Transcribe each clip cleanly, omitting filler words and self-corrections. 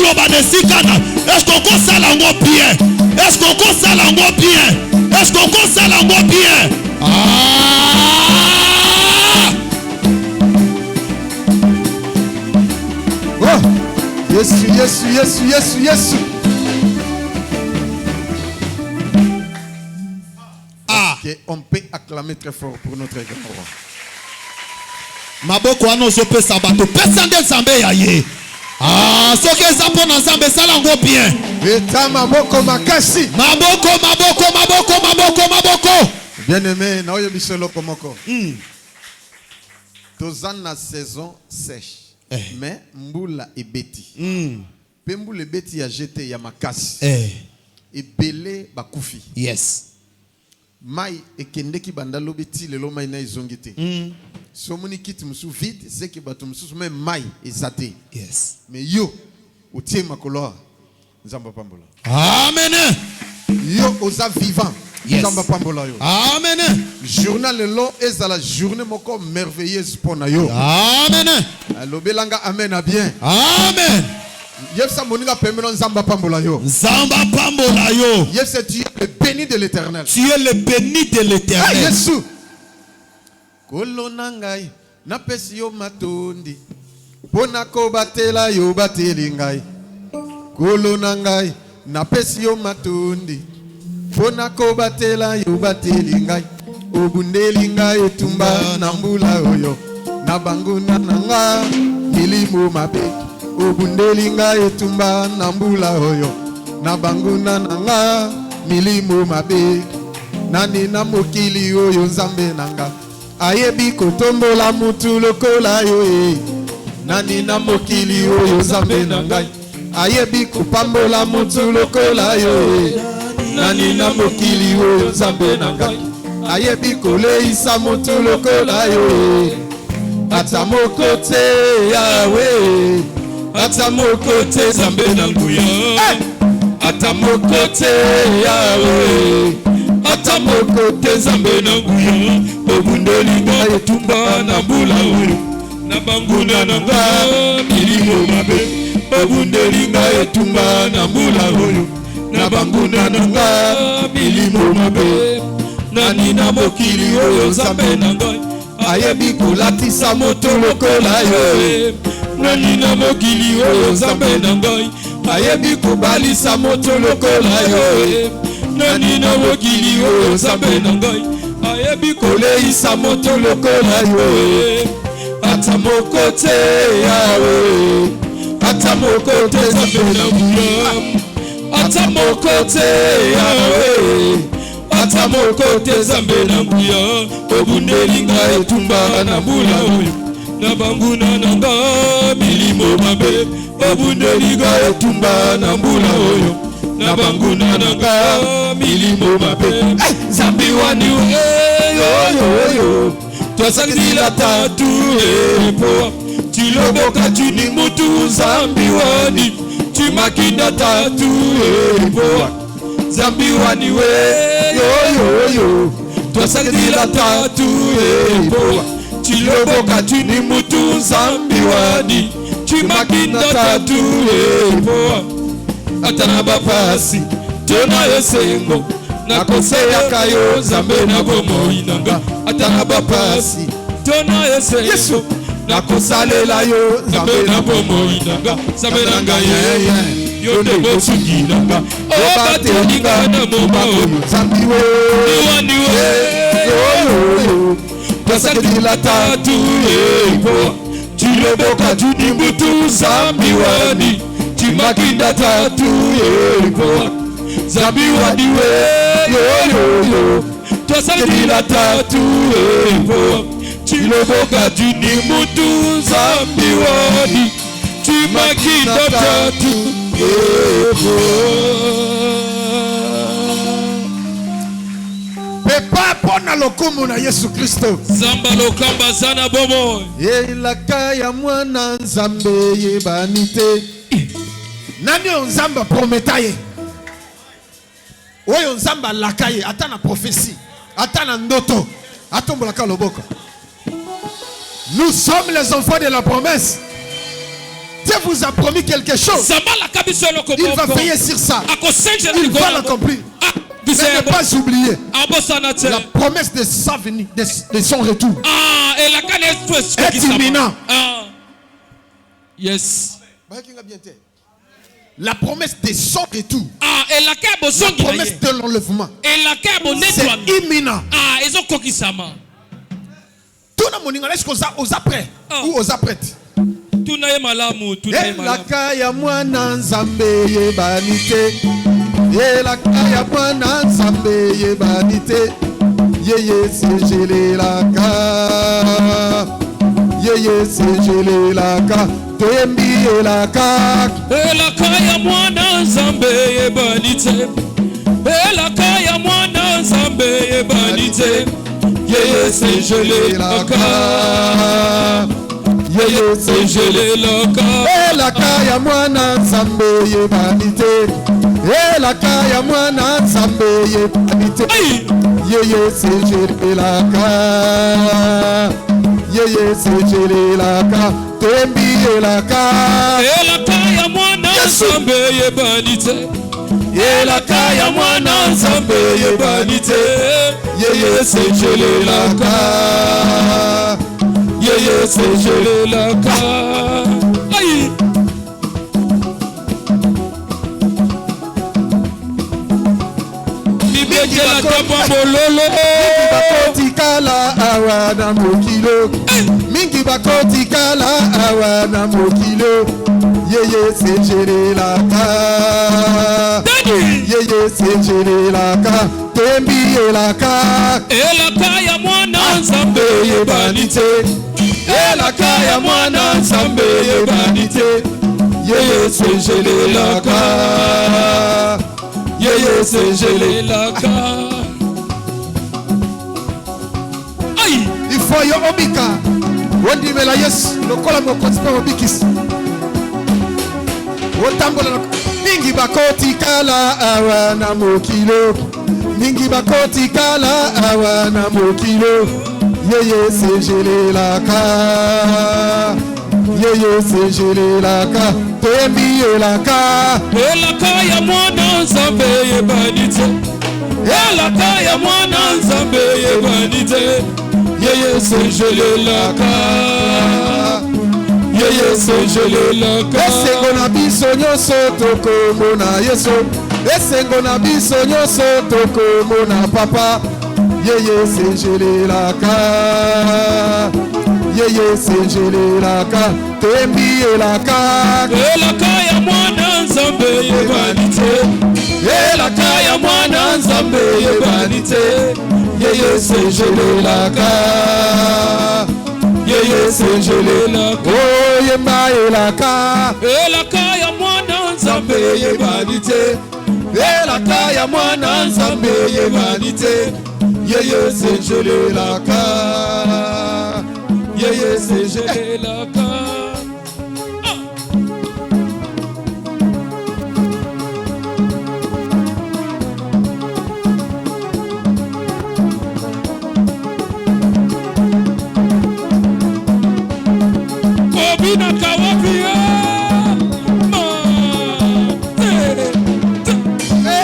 loba desikana. Est-ce qu'on conseille l'ango bien? Est-ce qu'on conseille l'ango bien? Est-ce qu'on conseille l'ango bien? Ah! Oh! Yes, yes, yes, yes, yes. Ah! Okay, on peut acclamer très fort pour notre grand roi. Maboko ano zope sabato. Pesande Nzambe yaye. Ah, ce que ça pour Nzambe ça l'ango bien. Eta maboko makasi. Maboko, maboko, maboko, maboko, maboko. Bien-aimé, na oyo bisolo komoko. Tozan na saison sèche. Mais mbula ebeti. Pe mbula ebeti ya jeté ya makasi. Ebele bakufi. Yes. Mai ekendeki bandalo beti lelo mai na izongite. Somoni kiti musu vide, c'est que bato musu même mai ezate. Yes. Mais yo otie makolo Nzamba pambola. Amen. Yo oza vivant. Yes. Nzamba pambola yo. Amen. Journal lelo eza la journée moko merveilleuse pour na yo. Amen. Lobelanga amen a bien. Amen. Yefsa moninga pemelo Nzamba pambola yo. Nzamba pambola yo. Yefsa tu es le béni de l'Éternel. Tu es le béni de l'Éternel. Ah, Yesu. Kolo nangai na pesi yo matondi. Pona ko batela yo bateli ngai. Kolo nangai na pesi yo matondi. Pona ko batela yo bateli ngai. Obundeli ngai etumba na mbula oyo. Na banguna nanga milimo mabe. Obundeli ngai etumba na mbula oyo. Na banguna nanga milimo mabe. Nani na mokili oyo Nzambe nanga. Ayebi kotombola mutu lokola yo e. Nani na mokili oyo Nzambe na ngai. Ayebi kopambola mutu lokola yo e. Nani na mokili oyo Nzambe na ngai. Ayebi koleisa mutu lokola yo e. Ata moko te Yahweh. Ata moko te Nzambe na nguya. Ata moko te Yahweh. Ata moko te Nzambe na nguya. Obundeli ngai etumba na mbula oyo. Na banguna na ngai milimo mabe. Obundeli ngai etumba na mbula oyo. Na banguna na ngai milimo mabe. Nani na mokili oyo Nzambe na ngai. Ayebi kolatisa moto lokola yo. Nani na mokili oyo Nzambe na ngai. Ayebi kobalisa moto lokola yo. Nani na mokili oyo Nzambe na ngai. Ayebi koleisa moto lokola yo. Ata moko te Yahweh. Ata moko te Nzambe na nguya. Ata moko te Yahweh. Ata moko te Nzambe na nguya. Obundeli ngai etumba na mbula oyo. Na banguna na ngai milimo mabe. Obundeli ngai etumba na mbula oyo. Na banguna na ngai milimo mabe. Nzambe wani yo. Twasangila tatu epo. Tiloboka tuni mutu Nzambe wani. Timakinda tatu epo. Nzambe wani yo. Twasangila tatu epo. Tiloboka tuni mutu Nzambe wani. Timakinda tatu epo. Atana bapasi tona yesengo na koseya kayo Nzambe na bomoi nanga. Atana bapasi tona yesengo na kosalela yo Nzambe na bomoi nanga. Nzambe nanga ye yo de bosuki nanga. Obatelinga na moma oyo Nzambe yo. Twasakila tatu epo. Tiloboka tuni mutu Nzambe wani. Timakinda tatu epo. Nzambe wani yo. Twasakila tatu epo. Tiloboka tuni mutu Nzambe wani. Timakinda tatu epo. Pepa pona lokumu na Yesu Kristo. Zamba lokamba sana bomo. Elaka ya mwana Nzambe yebanite. Nani Nzamba prometaye? Oyo Nzamba lakaye ata na prophétie, ata na ndoto, atombolaka loboko. Nous sommes les enfants de la promesse. Dieu vous a promis quelque chose. Il va veiller sur ça. Il va l'accomplir. Mais ne pas oublier la promesse de sa venue, de son retour. Est imminent. Yes. La promesse de son retour. La promesse de l'enlèvement. C'est imminent. Tout le monde est-ce qu'on a prêt ou aux apprêtes? Elakaya mwana nzambe yebanite. Elakaya mwana nzambe yebanite. Yeye sejelelaka. Yeye sejelelaka. Tembi elaka. Elakaya mwana nzambe yebanite. Elakaya mwana nzambe yebanite. Yeye sejelelaka. Yeye sejelelaka. Elakaya mwana nzambe yebanite. Elakaya mwana nzambe yebanite. Yeye sejelelaka. Yeye sejelelaka. Tembi elaka. Elakaya mwana nzambe yebanite. Elakaya mwana nzambe yebanite. Yeye sejelelaka. Yeye sejelelaka. Aïe. Libekela kapa bololo. Bakoti kala awa na mokilo. Mingi bakoti kala awa na mokilo. Yeye sejelelaka. Yeye sejelelaka. Tembi elaka. Elakaya mwana nzambe yebanite. Elakaya mwana nzambe yebanite. Yeye sejelelaka. Yeye sejelelaka. Aïe. Il faut yo obika. Wondi mela yes. Lokola mokoti pa obikis. Otambola mingi bakoti kala awa na mokilo. Mingi bakoti kala awa na mokilo. Yeye sejelelaka. Yeye sejelelaka. Tembi elaka. Elakaya mwana nzambe yebanite. Elakaya mwana nzambe yebanite. Yeye sejelelaka. Yeye sejelelaka. Esengo na biso nyonso tokomona Yesu. Esengo na biso nyonso tokomona Papa. Yeye sejelelaka. Yeye sejelelaka. Tembi elaka. Elakaya mwana nzambe yebanite. Elakaya mwana nzambe yebanite. Yeye sejelelaka. Yeye sejelelaka. Oh yemba elaka. Elakaya mwana nzambe yebanite. Elakaya mwana nzambe yebanite. Yeye sejelelaka. Yeye sejelelaka. Kobina kawapia.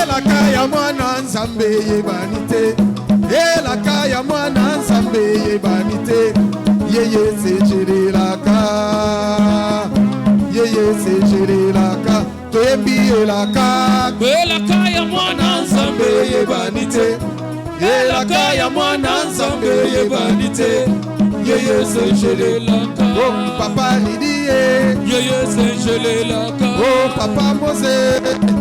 Elakaya mwana nzambe yebanite. Elakaya mwana nzambe yebanite. Yeye sejelelaka. Yeye sejelelaka. Tembi elaka. Elakaya mwana nzambe yebanite. Elakaya mwana nzambe yebanite. Yeye sejelelaka. Oh papa Lidie. Yeye sejelelaka. Oh papa Mose.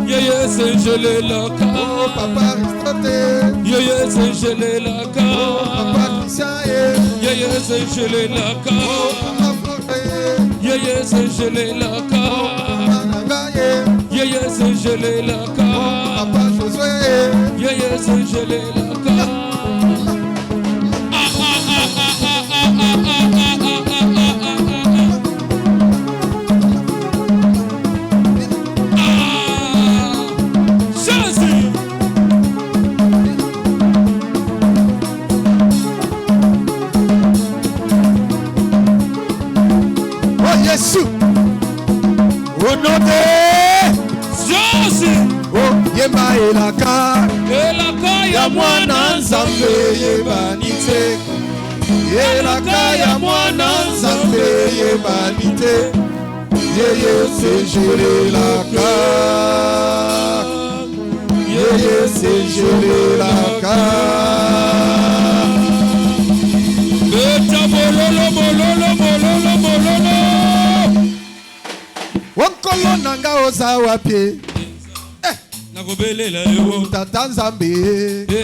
Yeye sejelelaka. Oh papa Aristote. Yeye sejelelaka. Oh papa Christian. Yeye sejelelaka. Oh papa Flore. Yeye sejelelaka. Oh papa Nangaye. Yeye sejelelaka. Oh papa Josué. Yeye sejelelaka. Jésus. Jésus. Oh, yemba elaka. Elaka ya mwana nzambe yebani te. Elaka ya mwana nzambe yebani te. Yeye sejelelaka. Yeye sejelelaka. Beta bololo bololo bololo bololo. Wankolo nanga oza wapi? Nakobelela yo. Tata Nzambe.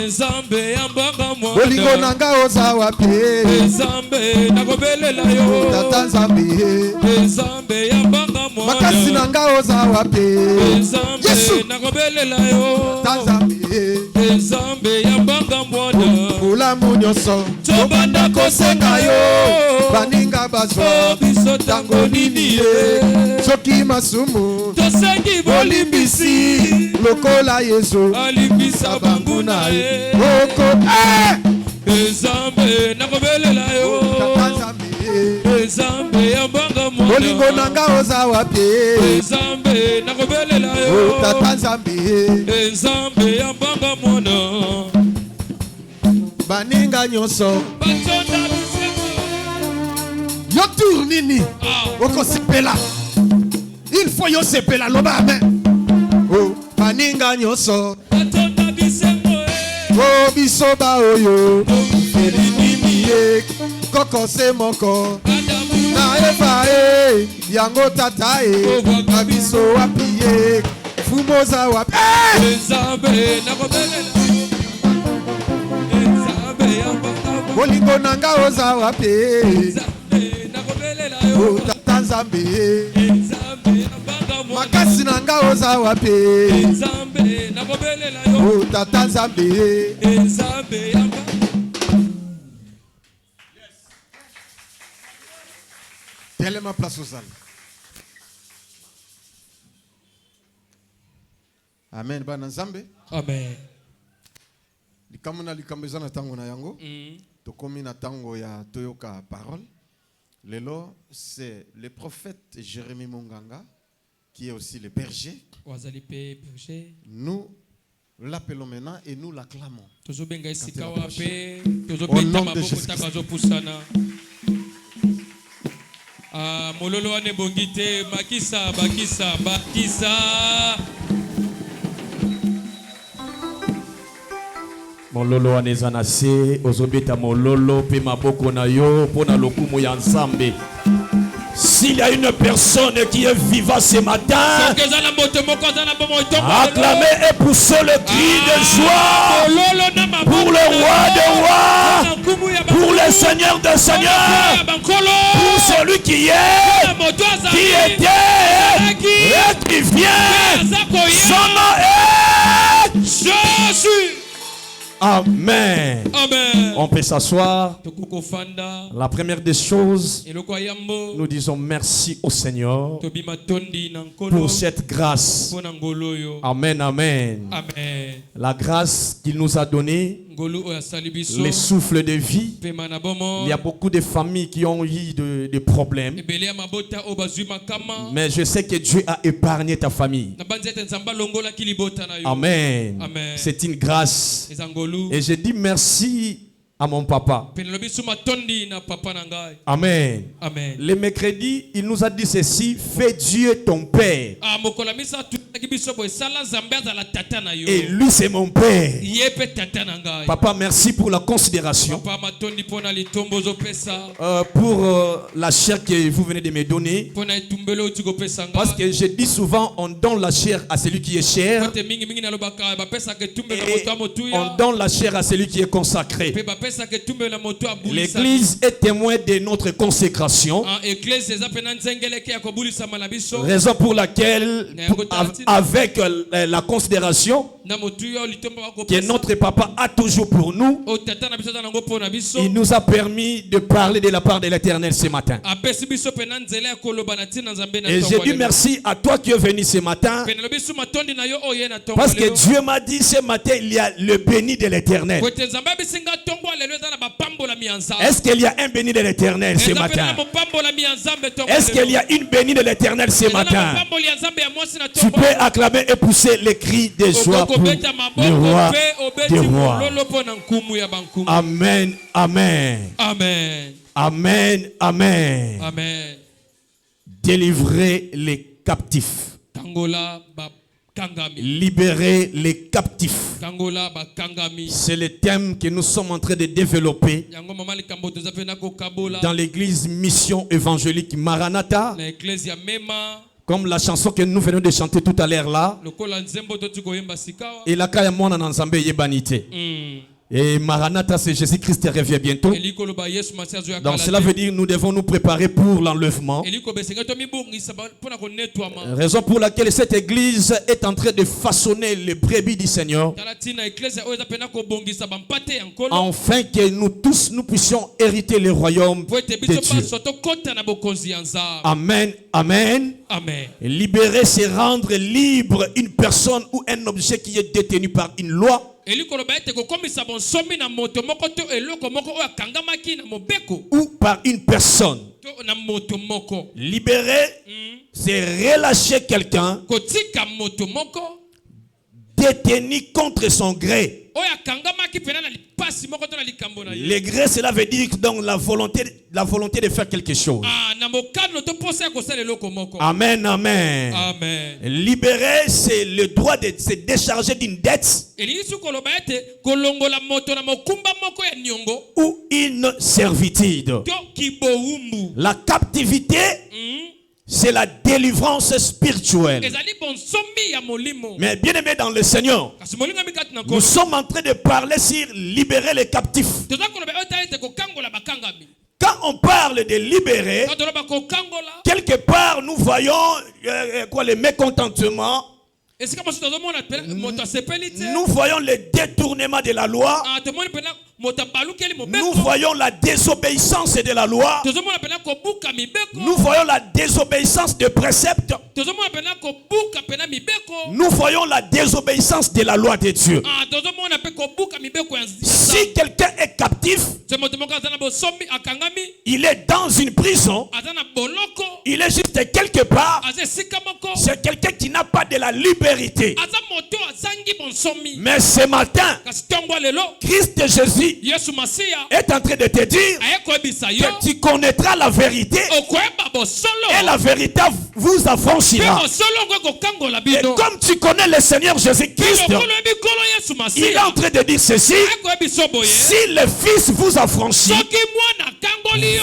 Nzambe yambanga mwana. Bolingo nanga oza wapi? Nzambe nakobelela yo. Tata Nzambe. Nzambe yambanga mwana. Makasi nanga oza wapi? Nzambe nakobelela yo. Tata Nzambe. Nzambe yambanga mwana. Bulamu nyonso Tobanda kosenga yo. baninga bazwa biso tango nini ye. soki masumu Tosengi bolimbisi. lokola Yesu Alimbisa banguna ye. oko Nzambe nakobelela yo. Tata Nzambe. Nzambe yambanga mwana. Bolingo nanga oza wapi? Nzambe nakobelela yo. Tata Nzambe. Nzambe yambanga mwana. Baninga nyonso Batonda bisengo. yo tour nini oko sepela il faut yo sepela loba amen. Oh, baninga nyonso Batonda bisengo. o biso ba oyo elinimi ye koko se moko na eva yango tata na biso wapi ye fumoza wapi Nzambe nakobelela. Nzambe yambanga mwana. bolingo nanga oza wapi? Nzambe nakobelela yo. O tata Nzambe. Nzambe yambanga mwana. Makasi nanga oza wapi? Nzambe nakobelela yo. O tata Nzambe. Nzambe yambanga. Tellement place aux âmes. Amen. Bana Nzambe. Amen. Likambo na likambo eza na tango na yango. Tokomi na tango ya toyoka parole. Lelo, c'est le prophète Jérémie Monganga qui est aussi le berger. Wazali pe berger. Nous l'appelons maintenant et nous l'acclamons. Tozobenga esika wape. Au Tozobeta nom de maboko Jésus. taka zopusana. Mololo wane bongite makisa bakisa bakisa. Mololo aneza na se ozobeta mololo pe maboko na yo pona lokumu ya Nzambe. S'il y a une personne qui est vivante ce matin, acclamez et poussez le cri de joie pour le roi des rois, pour le Seigneur des seigneurs, pour celui qui est, qui était et qui vient. Son nom est Jésus. Amen. Amen. On peut s'asseoir. La première des choses, nous disons merci au Seigneur pour cette grâce. Amen, amen. Amen. La grâce qu'il nous a donnée, les souffles de vie. Il y a beaucoup de familles qui ont eu des problèmes. Mais je sais que Dieu a épargné ta famille. Amen. Amen. C'est une grâce. Et je dis merci à mon papa. Amen. Amen. Le mercredi, il nous a dit ceci: fais Dieu ton père. Et lui, c'est mon père. Papa, merci pour la considération. Pour la chair que vous venez de me donner. Parce que je dis souvent, on donne la chair à celui qui est cher. Et on donne la chair à celui qui est consacré. L'église est témoin de notre consécration. Raison pour laquelle, avec la considération, que notre papa a toujours pour nous. Il nous a permis de parler de la part de l'Éternel ce matin. Et j'ai dit merci à toi qui es venu ce matin. Parce que Dieu m'a dit ce matin, il y a le béni de l'Éternel. Est-ce qu'il y a un béni de l'Éternel ce matin? Est-ce qu'il y a une bénie de l'Éternel ce matin? Tu peux acclamer et pousser les cris de joie pour le roi des rois. Amen, amen. Amen. Amen, amen. Amen. Délivrer les captifs. Libérer les captifs. C'est le thème que nous sommes en train de développer dans l'église Mission Évangélique Maranatha. Comme la chanson que nous venons de chanter tout à l'heure là. Et la kaya mwana na nzambe yebanite. Et Maranatha, c'est Jésus-Christ revient bientôt. Donc cela veut dire que nous devons nous préparer pour l'enlèvement. Raison pour laquelle cette église est en train de façonner les brebis du Seigneur. Afin que nous tous, nous puissions hériter le royaume de Dieu. Amen, amen. Amen. Libérer, c'est rendre libre une personne ou un objet qui est détenu par une loi. Ou par une personne. Libérer, c'est relâcher quelqu'un détenu contre son gré. Le gré, cela veut dire donc la volonté de faire quelque chose. Amen, amen. Amen. Libérer, c'est le droit de se décharger d'une dette ou une servitude. La captivité, c'est la délivrance spirituelle. Mais bien aimé dans le Seigneur, nous sommes en train de parler sur libérer les captifs. Quand on parle de libérer, quelque part nous voyons les mécontentements. Nous voyons le détournement de la loi. Nous voyons la désobéissance de la loi. Nous voyons la désobéissance des préceptes. Nous voyons la désobéissance de la loi de Dieu. Si quelqu'un est captif, il est dans une prison, il est juste quelque part, c'est quelqu'un qui n'a pas de la liberté. Mais ce matin, Christ Jésus est en train de te dire que tu connaîtras la vérité et la vérité vous affranchira. Et comme tu connais le Seigneur Jésus-Christ, il est en train de dire ceci: si le Fils vous affranchit,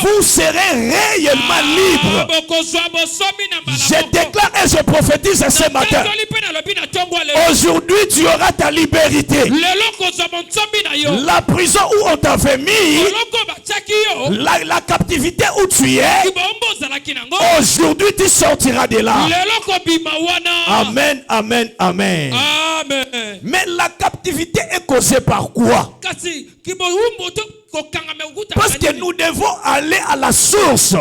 vous serez réellement libre. Je déclare et je prophétise ce matin: aujourd'hui tu auras ta liberté. La prison où on t'avait mis, la captivité où tu es, aujourd'hui tu sortiras de là. Amen, amen, amen. Mais la captivité est causée par quoi? Parce que nous devons aller à la source.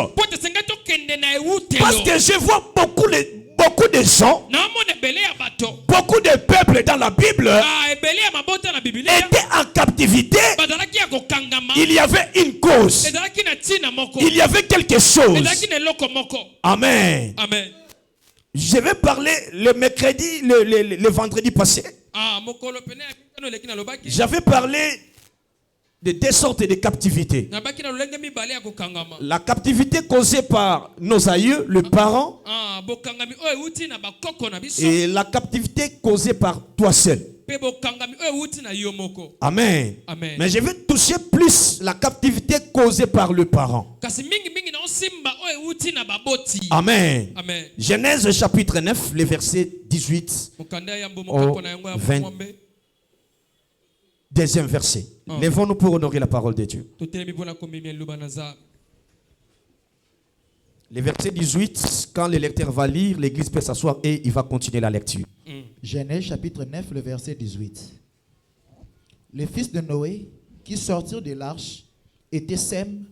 Parce que je vois beaucoup de gens, beaucoup de peuples dans la Bible étaient en captivité. Il y avait une cause. Il y avait quelque chose. Amen. Amen. Je vais parler le mercredi, le vendredi passé. J'avais parlé de deux sortes de captivités. La captivité causée par nos aïeux, les parents, et la captivité causée par toi seul. Amen. Amen. Mais je vais toucher plus la captivité causée par le parent. Amen. Amen. Genèse chapitre 9, les versets 18 au 22e verset. Lèvons-nous pour honorer la parole de Dieu. Le verset 18, quand le lecteur va lire, l'église peut s'asseoir et il va continuer la lecture. Genèse chapitre 9, le verset 18. Les fils de Noé qui sortirent de l'arche étaient Sem,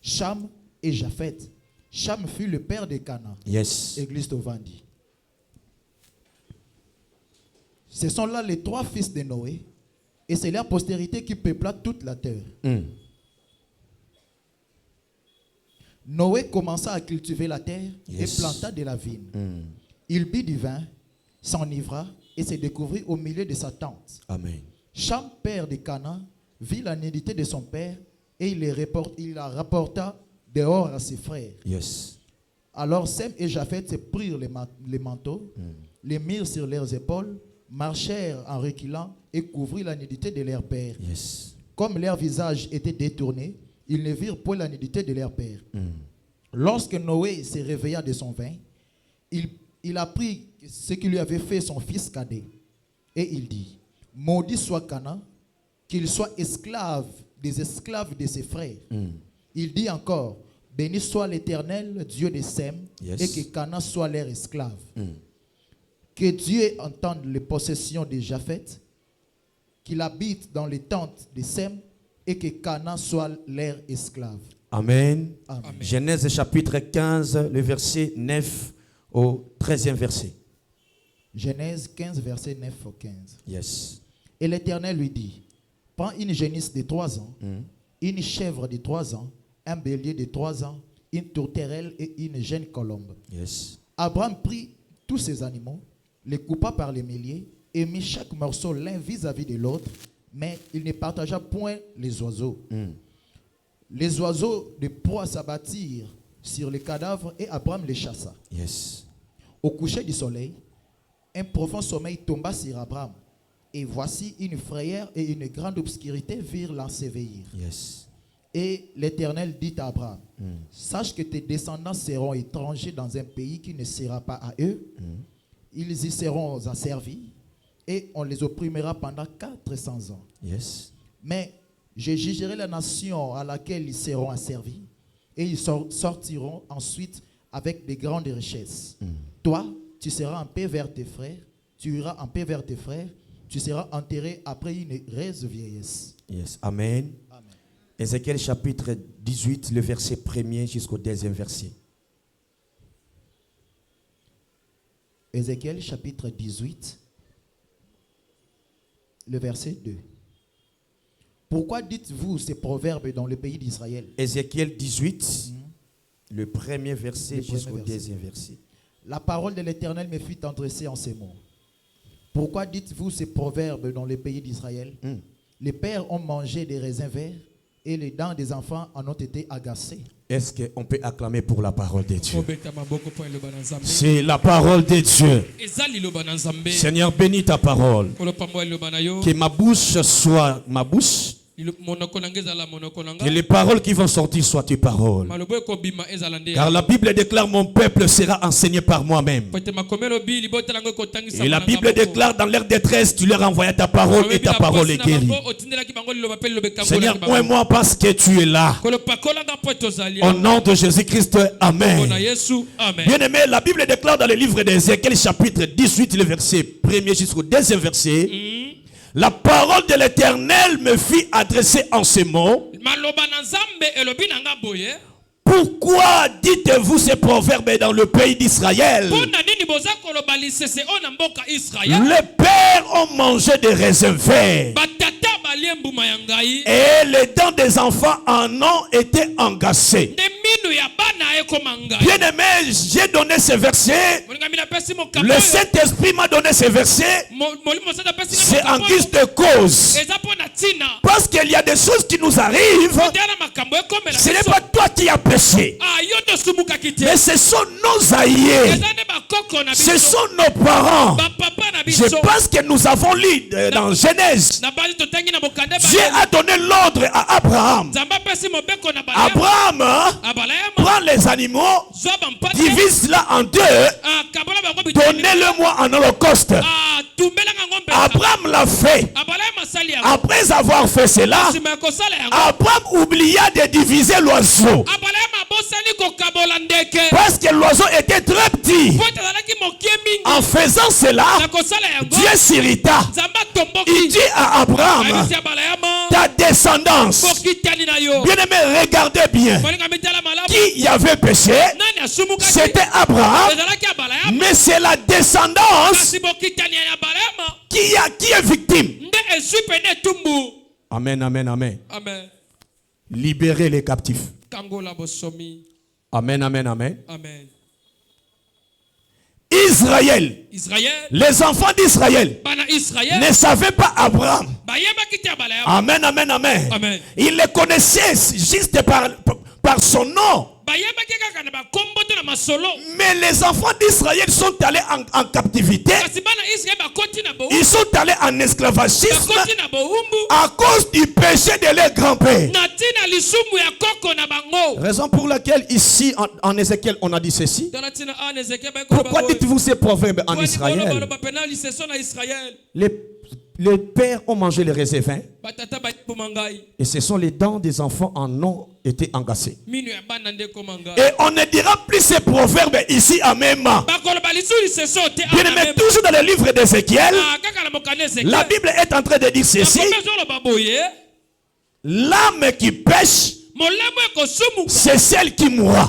Cham et Japheth. Cham fut le père de Canaan. Yes. Église de Vandi. Ce sont là les 3 fils de Noé et c'est leur postérité qui peupla toute la terre. Noé commença à cultiver la terre et planta de la vigne. Il but du vin, s'enivra et se découvrit au milieu de sa tente. Amen. Cham, père de Canaan, vit la nudité de son père et il la rapporta dehors à ses frères. Yes. Alors Sem et Japheth se prirent les manteaux, les mirent sur leurs épaules, marchèrent en reculant et couvrirent la nudité de leur père. Yes. Comme leur visage était détourné, ils ne virent point la nudité de leur père. Lorsque Noé se réveilla de son vin, il apprit ce que lui avait fait son fils cadet. Et il dit, maudit soit Canaan, qu'il soit esclave des esclaves de ses frères. Il dit encore, béni soit l'Éternel, Dieu de Sem, et que Canaan soit leur esclave. Que Dieu entende les possessions de Japheth, qu'il habite dans les tentes de Sem, et que Canaan soit leur esclave. Amen. Amen. Genèse chapitre 15, le verset 9 au 13e verset. Genèse 15, verset 9 au 15. Yes. Et l'Éternel lui dit, prends une génisse de 3 ans, une chèvre de 3 ans, un bélier de 3 ans, une tourterelle et une jeune colombe. Yes. Abraham prit tous ces animaux, les coupa par les milliers et mit chaque morceau l'un vis-à-vis de l'autre, mais il ne partagea point les oiseaux. Les oiseaux de proie s'abattirent sur les cadavres et Abraham les chassa. Yes. Au coucher du soleil, un profond sommeil tomba sur Abraham. Et voici une frayeur et une grande obscurité virent l'ensevelir. Yes. Et l'Éternel dit à Abraham, sache que tes descendants seront étrangers dans un pays qui ne sera pas à eux. Ils y seront asservis et on les opprimera pendant 400 ans. Yes. Mais je jugerai la nation à laquelle ils seront asservis et ils sortiront ensuite avec de grandes richesses. Toi, tu seras en paix vers tes frères, tu iras en paix vers tes frères, tu seras enterré après une heureuse vieillesse. Yes. Amen. Amen. Ézéchiel chapitre 18, le verset 1er jusqu'au 2e verset. Ézéchiel chapitre 18, le verset 2. Pourquoi dites-vous ces proverbes dans le pays d'Israël? Ézéchiel 18, le premier verset Le premier jusqu'au verset. 2e verset. La parole de l'Éternel me fit adresser en ces mots. Pourquoi dites-vous ces proverbes dans le pays d'Israël? Les pères ont mangé des raisins verts et les dents des enfants en ont été agacées. Est-ce qu'on peut acclamer pour la parole de Dieu? Obeta maboko po eloba na Nzambe. C'est la parole de Dieu. Eza liloba na Nzambe. Seigneur, bénis ta parole. Kolopa mo eloba na yo. Que ma bouche soit ma bouche. Monoko na ngeza la monoko na nga. Que les paroles qui vont sortir soient tes paroles. Malobo ekobima ezala nde. Car la Bible déclare mon peuple sera enseigné par moi-même. Pote makomelo bi libota lango kotangisa. Et la Bible déclare dans leur détresse, tu leur envoies ta parole et ta parole est guérie. Seigneur, moi parce que tu es là. Au nom de Jésus-Christ, Amen. Bien aimé, la Bible déclare dans le livre d'Ézéchiel chapitre 18, le verset 1er jusqu'au 2e verset. La parole de l'Éternel me fit adresser en ces mots. Pourquoi dites-vous ces proverbes dans le pays d'Israël? Les pères ont mangé des raisins verts et les dents des enfants en ont été engagées. Bien aimé, j'ai donné ce verset. Le Saint-Esprit m'a donné ce verset. C'est en guise de cause. Parce qu'il y a des choses qui nous arrivent. Ce n'est pas toi qui as péché, mais ce sont nos aïeux, ce sont nos parents. Je pense que nous avons lu dans Genèse. Dieu a donné l'ordre à Abraham. Abraham prend les animaux, divise-la en deux, donnez-le-moi en holocauste. Abraham l'a fait. Après avoir fait cela, Abraham oublia de diviser l'oiseau. Parce que l'oiseau était très petit. En faisant cela, Dieu s'irrita. Il dit à Abraham, ta descendance. Bien aimé, regardez bien. Qui y avait péché? C'était Abraham. Mais c'est la descendance qui est victime. Amen, amen, amen. Amen. Libérez les captifs. Amen, amen, amen. Amen. Israël, les enfants d'Israël ne savaient pas Abraham. Amen, amen, amen. Amen. Ils le connaissaient juste par son nom. Mais les enfants d'Israël sont allés en captivité. Ils sont allés en esclavagisme à cause du péché de leur grand-père. Raison pour laquelle ici en Ézéchiel on a dit ceci. Pourquoi dites-vous ces proverbes en Israël? Les pères ont mangé les raisins et ce sont les dents des enfants en ont été engagées. Et on ne dira plus ces proverbes ici à même. Bien aimé, toujours dans le livre d'Ézéchiel, la Bible est en train de dire ceci. L'âme qui pêche, c'est celle qui mourra.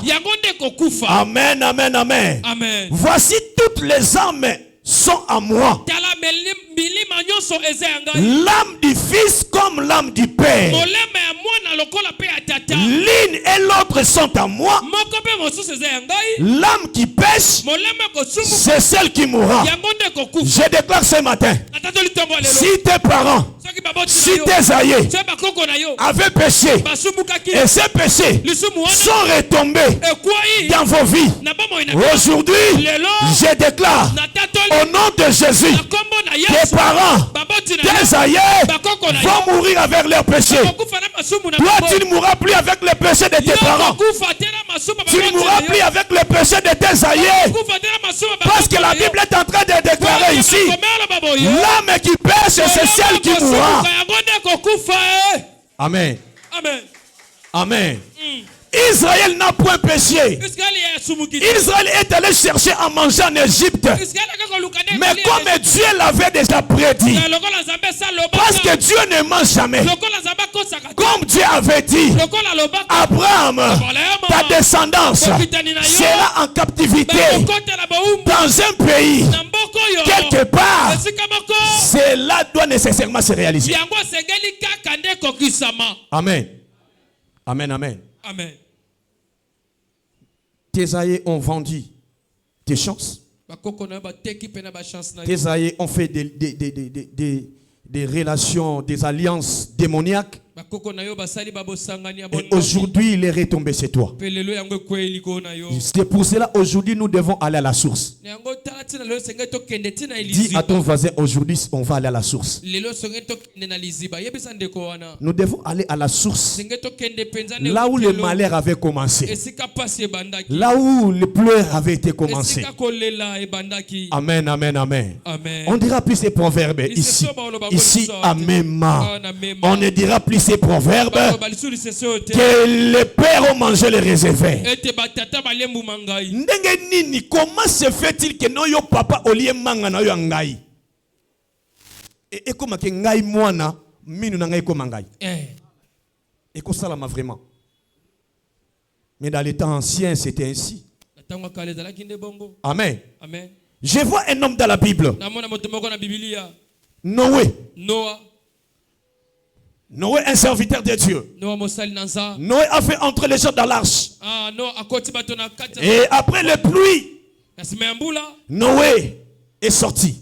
Amen, amen, amen. Amen. Voici toutes les âmes sont à moi. L'âme du fils comme l'âme du père. L'une et l'autre sont à moi. L'âme qui pêche, c'est celle qui mourra. Je déclare ce matin, si tes parents, si tes aïeux avaient péché et ces péchés sont retombés dans vos vies, aujourd'hui, je déclare au nom de Jésus, tes parents, tes aïeux vont mourir avec leurs péchés. Toi, tu ne mourras plus avec les péchés de tes parents. Tu ne mourras plus avec les péchés de tes aïeux. Parce que la Bible est en train de déclarer ici, l'âme qui pêche, c'est celle qui mourra. Amen. Amen. Amen. Israël n'a point péché. Israël est allé chercher à manger en Égypte. Mais comme Dieu l'avait déjà prédit, parce que Dieu ne ment jamais, comme Dieu avait dit, Abraham, ta descendance sera en captivité dans un pays, quelque part. Cela doit nécessairement se réaliser. Amen. Amen, amen. Amen. Tes aïeux ont vendu tes chances. Tes aïeux ont fait des relations, des alliances démoniaques. Et aujourd'hui, il est retombé chez toi. C'est pour cela, aujourd'hui, nous devons aller à la source. Dis à ton voisin, aujourd'hui, on va aller à la source. Nous devons aller à la source. Là où le malheur avait commencé. Là où le pleurs avait été commencé. Amen, amen, amen. On dira plus ces proverbes ici. Ici, amen. On ne dira plus ces proverbes que les pères ont mangé les réserves. Comment se fait-il que no yo papa olie manga na yo ngai? Et comment que ngai mwana minu na ngai comme ngai? Et que ça là vraiment. Mais dans les temps anciens, c'était ainsi. Amen. Amen. Je vois un homme dans la Bible. Noé. Noé, un serviteur de Dieu. Noé a fait entrer les gens dans l'arche. Et après les pluies, Noé est sorti.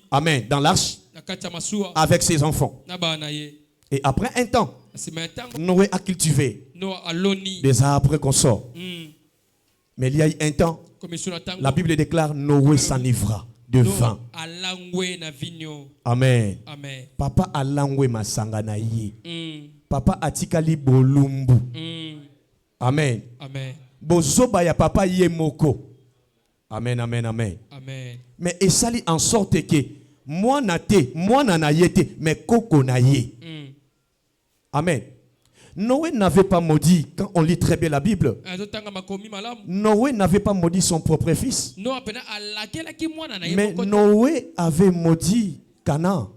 Amen. Dans l'arche avec ses enfants. Et après un temps, Noé a cultivé des arbres qu'on sort. Mais il y a eu un temps, la Bible déclare Noé s'enivra de vin. Amen. Papa alangwe masanga na ye. Papa atikali bolumbu. Amen. Bozoba ya papa ye moko. Amen, amen, amen. Mais esali en sorte que moi na yete mais koko na ye. Amen. Noé n'avait pas maudit, quand on lit très bien la Bible, Noé n'avait pas maudit son propre fils. Mais Noé avait maudit Canaan.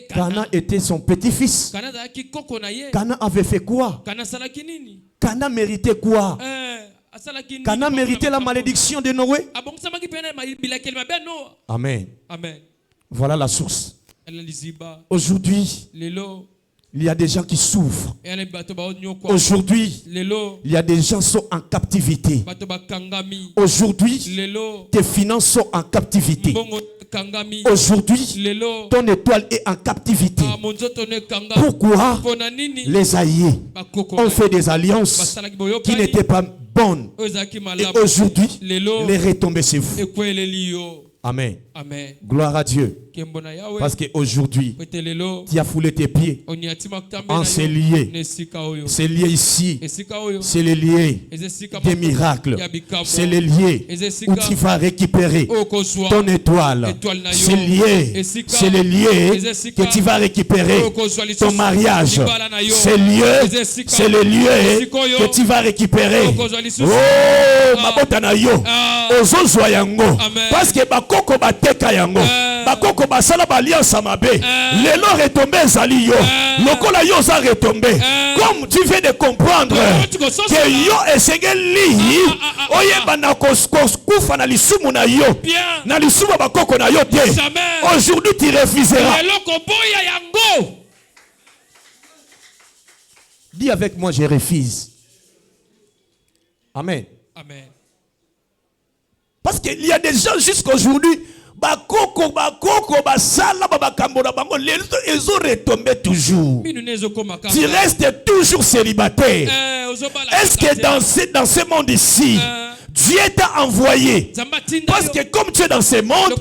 Canaan était son petit-fils. Canaan avait fait quoi? Canaan méritait quoi? Canaan méritait la malédiction de Noé. Amen. Voilà la source. Aujourd'hui, il y a des gens qui souffrent. Aujourd'hui, il y a des gens qui sont en captivité. Aujourd'hui, tes finances sont en captivité. Aujourd'hui, ton étoile est en captivité. Pourquoi? Les alliés ont fait des alliances qui n'étaient pas bonnes. Et aujourd'hui, les retombées c'est vous. Amen. Gloire à Dieu. Parce qu'aujourd'hui, tu as foulé tes pieds en ces liés. Ces liés ici, c'est les liés des miracles. C'est les liés où tu vas récupérer ton étoile. Ces liés, c'est les liés que tu vas récupérer ton mariage. Ces lieux, c'est les lieux que tu vas récupérer. Oh, mabotana yo. Ozozwa yango. Parce que bakoko bateka yango. Bakoko basala alliance mabe. Lelo retombé zali yo. Lokola yo za retombé. Comme tu viens de comprendre que yo esengeli oyeba na kufa na lisumu na yo. Na lisumu bakoko na yo te. Aujourd'hui tu refuseras. Dis avec moi, je refuse. Amen. Parce qu'il y a des gens jusqu'aujourd'hui, ils ont retombé toujours. Tu restes toujours célibataire. Est-ce que dans ce monde ici, Dieu t'a envoyé? Parce que comme tu es dans ce monde,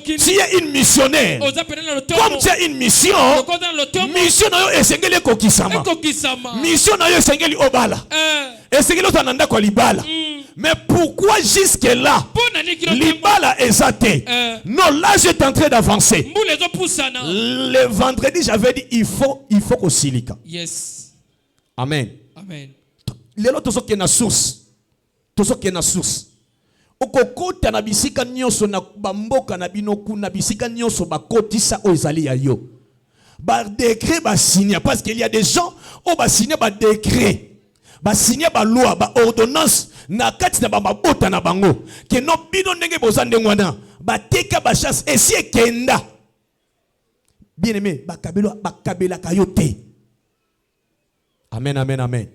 tu es une missionnaire. Comme tu as une mission, mission est sengeli kokisama. Mission est sengeli obala. Et sengeli otananda kwa libala. Mais pourquoi jusque là, libala exaté? Non, là j'étais en train d'avancer. Le vendredi, j'avais dit il faut qu'au silica. Yes. Amen. Les autres sont qui na source. Tout ce qui est na source. Okokota na bisika nyonso na bamboka na binoku na bisika nyonso bakotisa o ezali ya yo. Ba décret ba signer parce qu'il y a des gens au ba signer ba décret. Ba signer ba loi, ba ordonnance na kati na ba mabota na bango. Que no bino ndenge bozande ngwana. Ba teka ba chasse esi ekenda. Bien aimé, ba kabela kayote. Amen.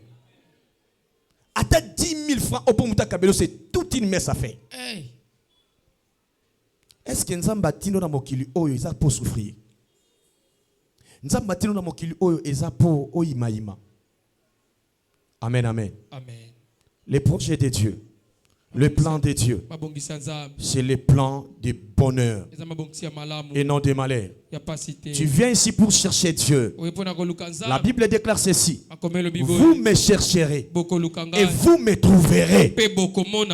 Ata 10 000 francs au bon mouta kabelo, c'est toute une messe à faire. Hey. Est-ce que Nzamba tino na mokili oyo eza pour souffrir? Nzamba tino na mokili oyo eza pour oyimaima. Amen. Les projets de Dieu, le plan de Dieu, c'est le plan de bonheur et non de malheur. Tu viens ici pour chercher Dieu. La Bible déclare ceci: vous me chercherez et vous me trouverez.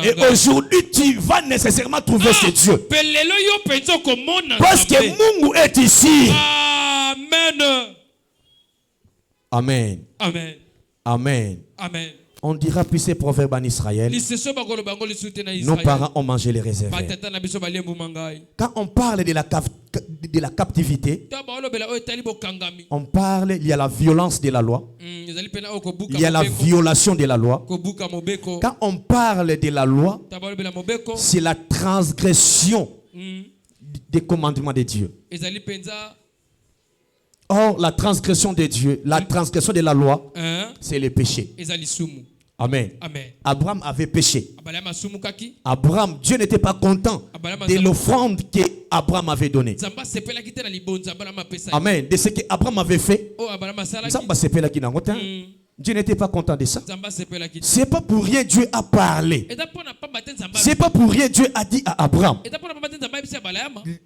Et aujourd'hui, tu vas nécessairement trouver ce Dieu. Parce que Mungu est ici. Amen. On dira plus ces proverbes en Israël. Nos parents ont mangé les réserves. Quand on parle de la captivité, on parle, il y a la violence de la loi. Il y a la violation de la loi. Quand on parle de la loi, c'est la transgression des commandements de Dieu. Or, la transgression de Dieu, la transgression de la loi, c'est le péché. Amen. Abraham avait péché. Abraham, Dieu n'était pas content de l'offrande qu'Abraham avait donnée. Amen. De ce qu'Abraham avait fait. Dieu n'était pas content de ça. C'est pas pour rien Dieu a parlé. C'est pas pour rien Dieu a dit à Abraham: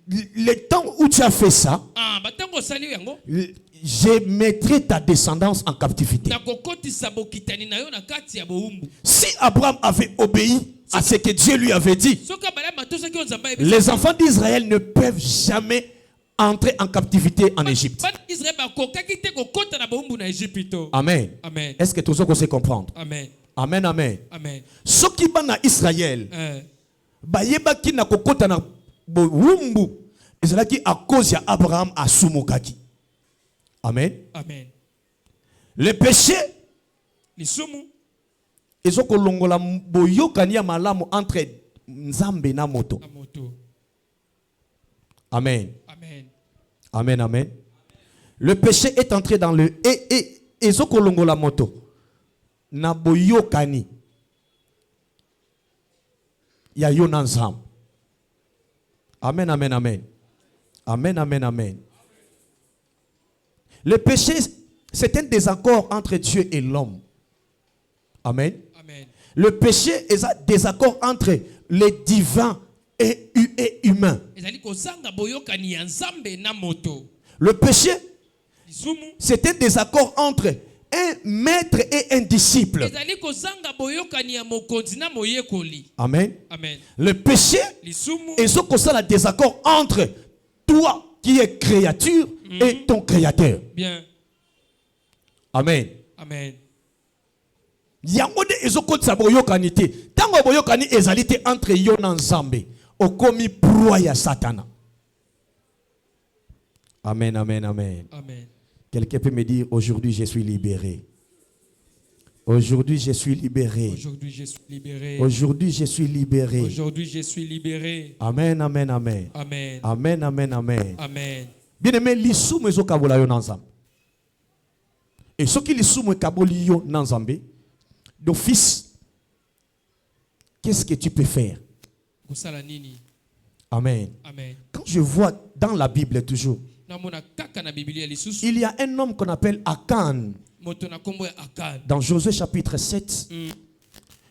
le temps où tu as fait ça, je mettrai ta descendance en captivité. Si Abraham avait obéi à ce que Dieu lui avait dit, les enfants d'Israël ne peuvent jamais entrer en captivité en Égypte. Israël bakokaki te kokota na bombu na Égypte. Amen. Amen. Est-ce que tous se comprendre? Amen. Amen, amen. Amen. Ce qui bana Israël, bayebaki na kokota na bombu, ezalaki à cause ya Abraham asumukaki. Amen. Amen. Le péché, Lisumu, ezokolongola boyokani ya malamu entre Nzambe na moto. na moto. Amen. Amen. Amen, amen. Le péché est entré dans le ezokolongola moto. Na boyokani. Ya yona Nzambe. Amen, amen, amen. Amen, amen, amen. Le péché, c'est un désaccord entre Dieu et l'homme. Amen. Amen. Le péché est un désaccord entre les divins et humains. Ezali kozanga boyokani ya Nzambe na moto. Le péché, Lisumu, c'est un désaccord entre un maître et un disciple. ezali kozanga boyokani ya mokonzi na moyekoli. Amen. Amen. Le péché Lisumu, est un désaccord entre toi qui es créature et ton créateur. bien. Amen. Amen. Yango de ezokotisa boyokani te. Tango boyokani ezali te entre yo na Nzambe. Okomi proie ya Satana. Amen, amen, amen. Amen. Quelqu'un peut me dire, aujourd'hui je suis libéré. Aujourd'hui je suis libéré. Aujourd'hui je suis libéré. Aujourd'hui je suis libéré. Aujourd'hui je suis libéré. Amen, amen, amen. Amen. Amen, amen, amen. Amen. Bien aimé, lisumu ezokabola yo na Nzambe. Et ce qui lisumu ekaboli yo na Nzambe, d'office, qu'est-ce que tu peux faire? Kusala nini? Amen. Amen. Quand je vois dans la Bible toujours, Namona kaka na Biblia lisusu. il y a un homme qu'on appelle Akan. Moto na kombo ya Akan. Dans Josué chapitre 7,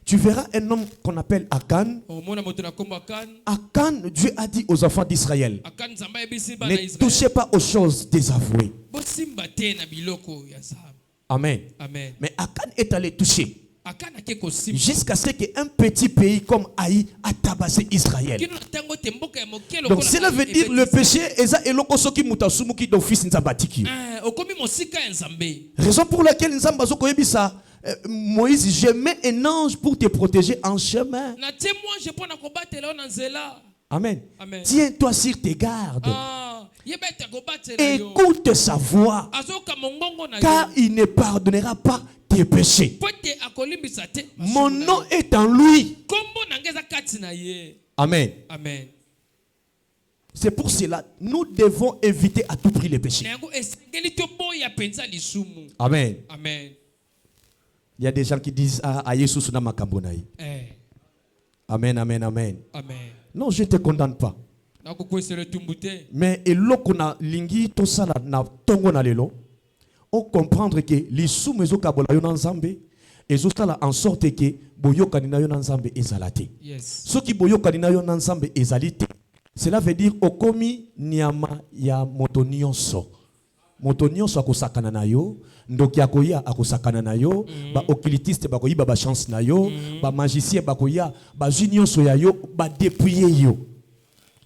tu verras un homme qu'on appelle Akan. Omona moto na kombo Akan. Akan, Dieu a dit aux enfants d'Israël, Akan Nzamba ebisi bana ne Israël. touchez pas aux choses désavouées. Bosimba te na biloko ya Nzambe. Amen. Amen. Mais Akan est allé toucher Akan ake kosimba. jusqu'à ce qu'un petit pays comme Haï a tabassé Israël. Kino tango te mboka ya moke Donc cela veut dire le péché est eloko soki mutasumuki qui d'office nzabatiki. okomi mosika ya Nzambe. Raison pour laquelle Nzamba zokoyebisa Moïse, je mets un ange pour te protéger en chemin. Na tie moi je pona kobatela na nzela. Amen. Amen. Tiens-toi sur tes gardes. Yebeta kobatela yo. Écoute sa voix, Azoka mongongo na car yo. il ne pardonnera pas tes péchés. Pote akolimbisa te. Mon nom est en lui. Kombo na ngeza kati na ye. Amen. Amen. C'est pour cela nous devons éviter à tout prix les péchés. Na yango esengeli to boya penza lisumu. Amen. Amen. Il y a des gens qui disent ah Yesus na makambo na ye. Amen, amen, amen. Amen. Non, je ne te condamne pas. Na kokwesele tumbute. Mais eloko na lingi to sala na tongo na lelo, on comprendre que lisumu ezokabola yo na Nzambe, ezosala en sorte que boyokani na yo na Nzambe ezalate. Yes. Soki boyokani na yo na Nzambe ezalite, cela veut dire okomi nyama ya moto nyonso. Moto nyonso akosakana na yo, ndoki akoya akosakana na yo, ba occultiste bakoyiba ba chance na yo, ba magicien bakoya ba nyonso ya yo, ba dépouiller yo.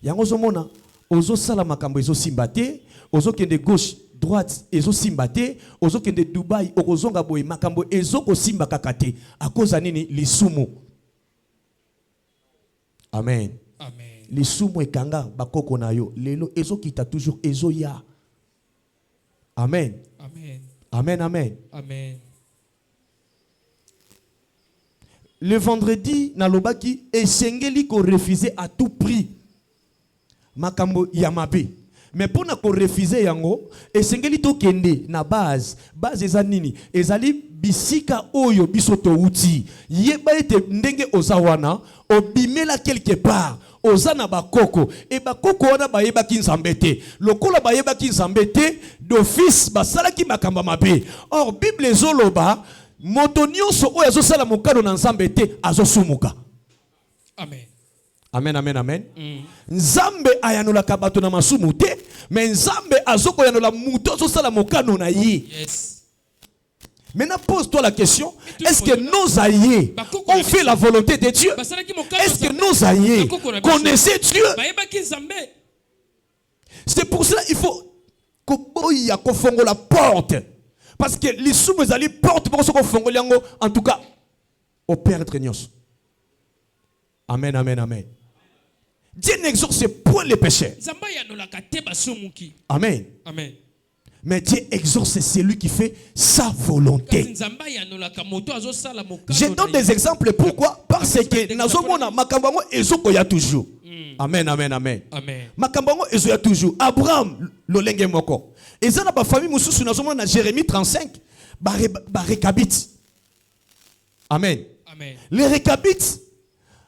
Yango zomona ozo sala makambo ezo simbate, ozo kende gauche droite ezo simbate, ozo kende Dubai okozonga boye makambo ezo ko simba kakate akoza nini lisumu. Amen. Amen. Lisumu ekanga bakoko na yo, lelo ezo kita toujours ezo ya. Amen. Amen. Amen, amen. Amen. Le vendredi, nalobaki esengeli ko refuser à tout prix makambo yamabe. Mais pour na ko refuser yango, esengeli to kende na base eza nini? Ezali bisika oyo bisoto uti. Yeba ete ndenge ozawana, obimela quelque part. Ozana bakoko et bakoko wana bayeba ki Nzambe te. Lokola bayeba ki Nzambe te, d'office basala ki makamba mabe. Or Bible ezoloba moto nyonso oyo azosala mokano na Nzambe te azosumuka. Amen. Amen, amen, amen. Nzambe ayanolaka bato na masumu te, mais Nzambe azoko yanola muto azosala mokano na ye. Yes. Maintenant, pose-toi la question, est-ce que nos aïeux ont fait la volonté de Dieu? Est-ce que nos aïeux connaissaient Dieu? C'est pour cela qu'il faut qu'on fongo la porte. Parce que les sous vous allez porte pour ce qu'on fongo en tout cas au Père Trenios. Amen, amen, amen. Dieu n'exorce point les péchés. Amen. Amen. Mais Dieu exorce celui qui fait sa volonté. Je donne des exemples. Pourquoi? Parce que nazomona makambango ezoko ya toujours. Amen, amen, amen. Makambango ezo ya toujours. Abraham lolenge moko. Eza na ba famille mususu nazomona na Jérémie 35 ba Récabites. Amen. Amen. Les Récabites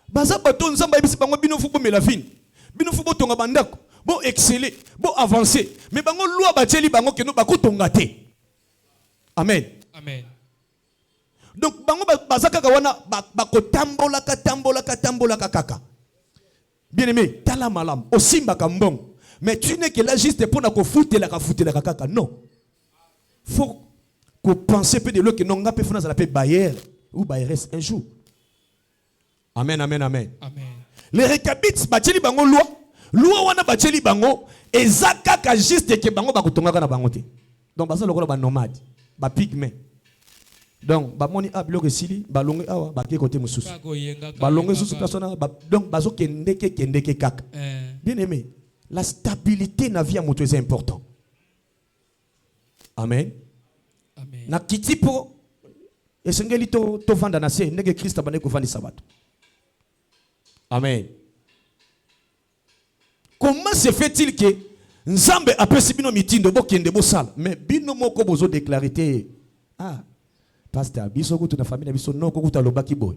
baza bato nzamba yebisi bango bino fu bomela vini. Bino fu botonga bandako. Bon exceller, bon avancer. Mais bango loi bateli bango ke no bakotonga te. Amen. Amen. Donc bango bazaka wana bakotambola katambola kaka. Bien aimé, tala malam, osimba kambong. Mais tu n'es que là juste pour na ko foutela kaka. Non. Faut qu'on pense peu de l'eau que non ngapé fona la paix bayer ou bayeresse un jour. Amen, amen, amen. Amen. Les Récabites bateli bango loi. Loi wana bateli bango ezaka ka juste que bango bakotonga na bango te. Donc basa lokola ba nomade, ba pygmée. Donc ba moni ablo resili ba longue awa ba ke côté mususu. Ba longue susu persona donc bazo kendeke kaka. Bien aimé, la stabilité na vie à moto est important. Amen. Amen. Na kitipo esengeli to vanda na se ndenge Christ abane ko vandi sabato. Amen. Comment se fait-il que Nzambe apesi bino mitindo bokende bosala mais bino moko bozo déclarité pasteur biso ko tuna famille biso noko kuta lobaki boy.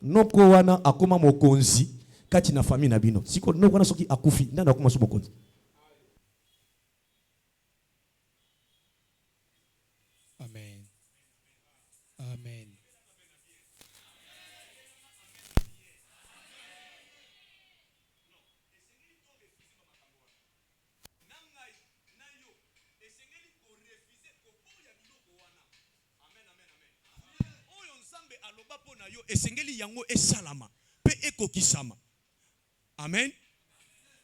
Noko wana akoma mokonzi kati na famille na bino. Siko noko wana soki akufi ndana akoma so mokonzi. Amen. Amen. Esengeli yango esalama pe ekokisama. Amen.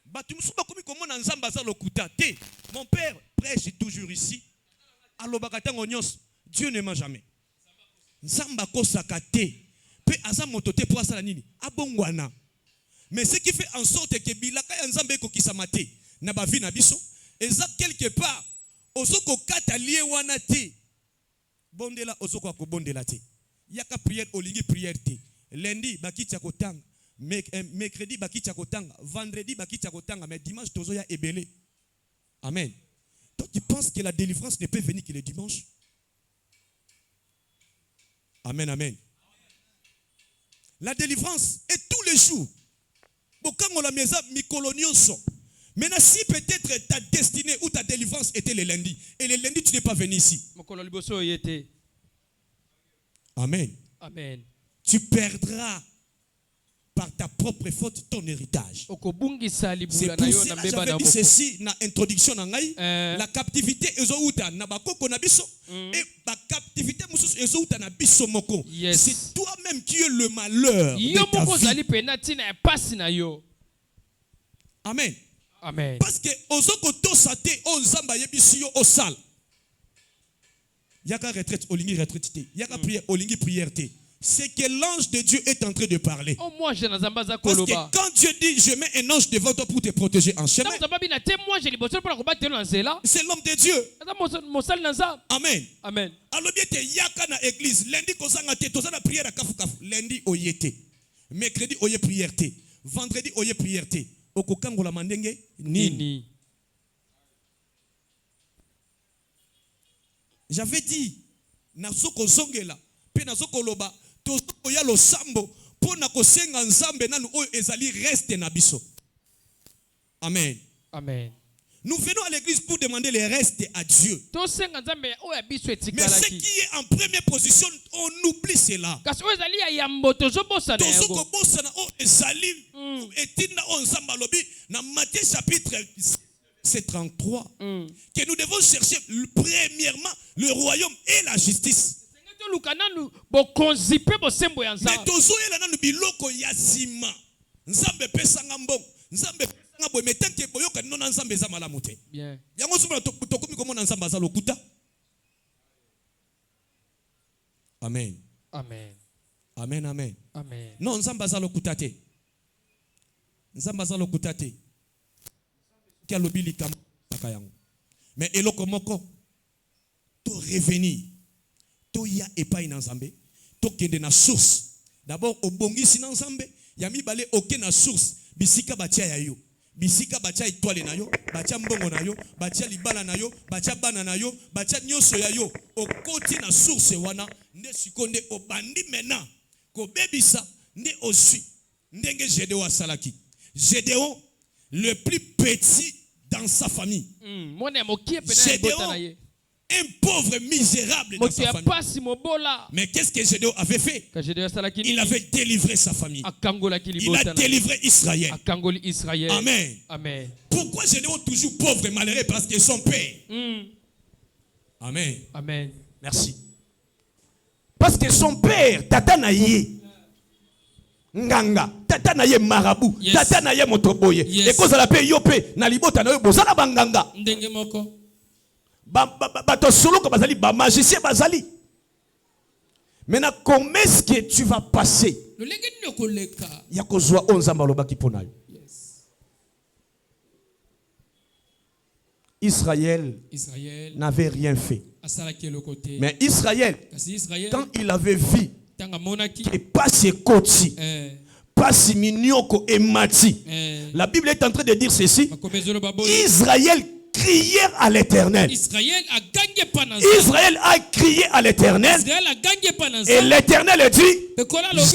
Batumsu bakomi komona nzamba za lokuta te. Mon père prêche toujours ici. Alobaka tango nyos, Dieu ne ment jamais. Nzamba kosaka te pe aza moto te pour asala nini? Abongwana. Mais ce qui fait en sorte que bilaka ya nzamba ekokisama te na ba vie na biso, eza quelque part ozoko kata lié wana te. Bondela ozoko ko bondela te. Yaka prière olingi prière te. Lundi bakiti ya kotanga, mercredi bakiti ya kotanga, vendredi bakiti ya kotanga, mais dimanche tozo ya ebele. Amen. Donc tu penses que la délivrance ne peut venir que le dimanche? Amen, amen. La délivrance est tous les jours. Bokango la mesa mikolonioso. Maintenant si peut-être ta destinée ou ta délivrance était le lundi et le lundi tu n'es pas venu ici. Mokolo liboso yete. Amen. Amen. Tu perdras par ta propre faute ton héritage. C'est pour cela que j'avais dit ceci dans l'introduction. La captivité est outa na bakoko na biso et la captivité est outa na biso moko. C'est toi-même qui es le malheur de ta vie. Amen. Amen. Parce que ozoko tosate on zamba yebisi yo osal. Yaka retraite olingi retraite te. Yaka prière olingi prière te. C'est que l'ange de Dieu est en train de parler. Parce que quand Dieu dit je mets un ange devant toi pour te protéger en chemin, c'est l'homme de Dieu. Amen. Amen. Alors bien te yaka na église lundi kozanga te tozana prière à kafu kafu. Lundi oyete. Mercredi oye prière te. Vendredi oye prière te. Okokango la mandenge nini. J'avais dit nasoko zongela pe nasoko loba tozoko ya lo sambo po na kosenga nzambe nanu oyo ezali reste na biso. Amen. Amen. Nous venons à l'église pour demander le reste à Dieu. Mais ce qui est en première position, on oublie cela. Matthieu chapitre 33, que nous devons chercher premièrement le royaume et la justice. Mais tozo yela nanu biloko ya sima. Nzambe pesa ngambong. Nzambe boye meteke boyoka non ensemble eza malamu te. Bien. Yango somo tokomi komona ensemble aza lokuta. Amen. Amen. Amen, amen. Amen. Non, nzamba za lokuta te. Nzamba za lokuta te. Ki alobili kam yango. Mais eloko moko to revenir. To ya epai na nzambe, to kende na source. D'abord obongisi na nzambe, ya mibale oke na source, bisika batia ya yo. Bisika batia étoile na yo, batia mbongo na yo, batia libala na yo, batia bana na yo, batia nyoso ya yo. Okoti na source wana, nde sikonde obandi mena. Ko bebisa nde osui ndenge Gédéon asalaki. Gédéon le plus petit dans sa famille. Gédéon, un pauvre misérable dans sa famille. Mais qu'est-ce que Gédéon avait fait? Il avait délivré sa famille. Il a délivré Israël. Amen. Amen. Pourquoi Gédéon toujours pauvre et malheureux? Parce que son père. Amen. Amen. Merci. Parce que son père, tata naye nganga, tata naye marabout, yes. Tata naye motoboye. Yes. Et cause la paix yope na libota na yo bozala banganga. Ndenge moko. Bato solo ko bazali ba magicien bazali. Maintenant comment est-ce que tu vas passer? Le lenge ni koleka. Ya kozwa onzamba lobaki pona yo. Yes. Israël n'avait rien fait. Mais Israël, quand il avait vu que pas ses côtés, pas si mignoko et mati, la Bible est en train de dire ceci. Israël criait à l'Éternel. Israël a crié à l'Éternel. Et l'Éternel a dit: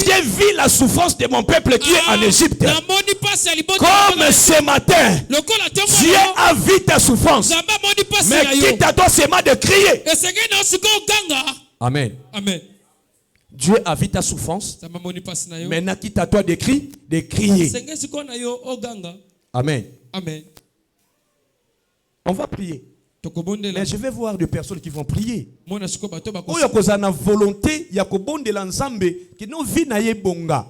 j'ai vu la souffrance de mon peuple qui est en Égypte. Comme ce matin, Dieu a vu ta souffrance. Mais quitte à toi seulement de crier. Amen. Amen. Dieu a vu ta souffrance. Maintenant quitte à toi de crier. Amen. Amen. On va prier. Mais je vais voir des personnes qui vont prier. Oh, il y a une volonté, il y a de l'ensemble qui nous vit na bonga.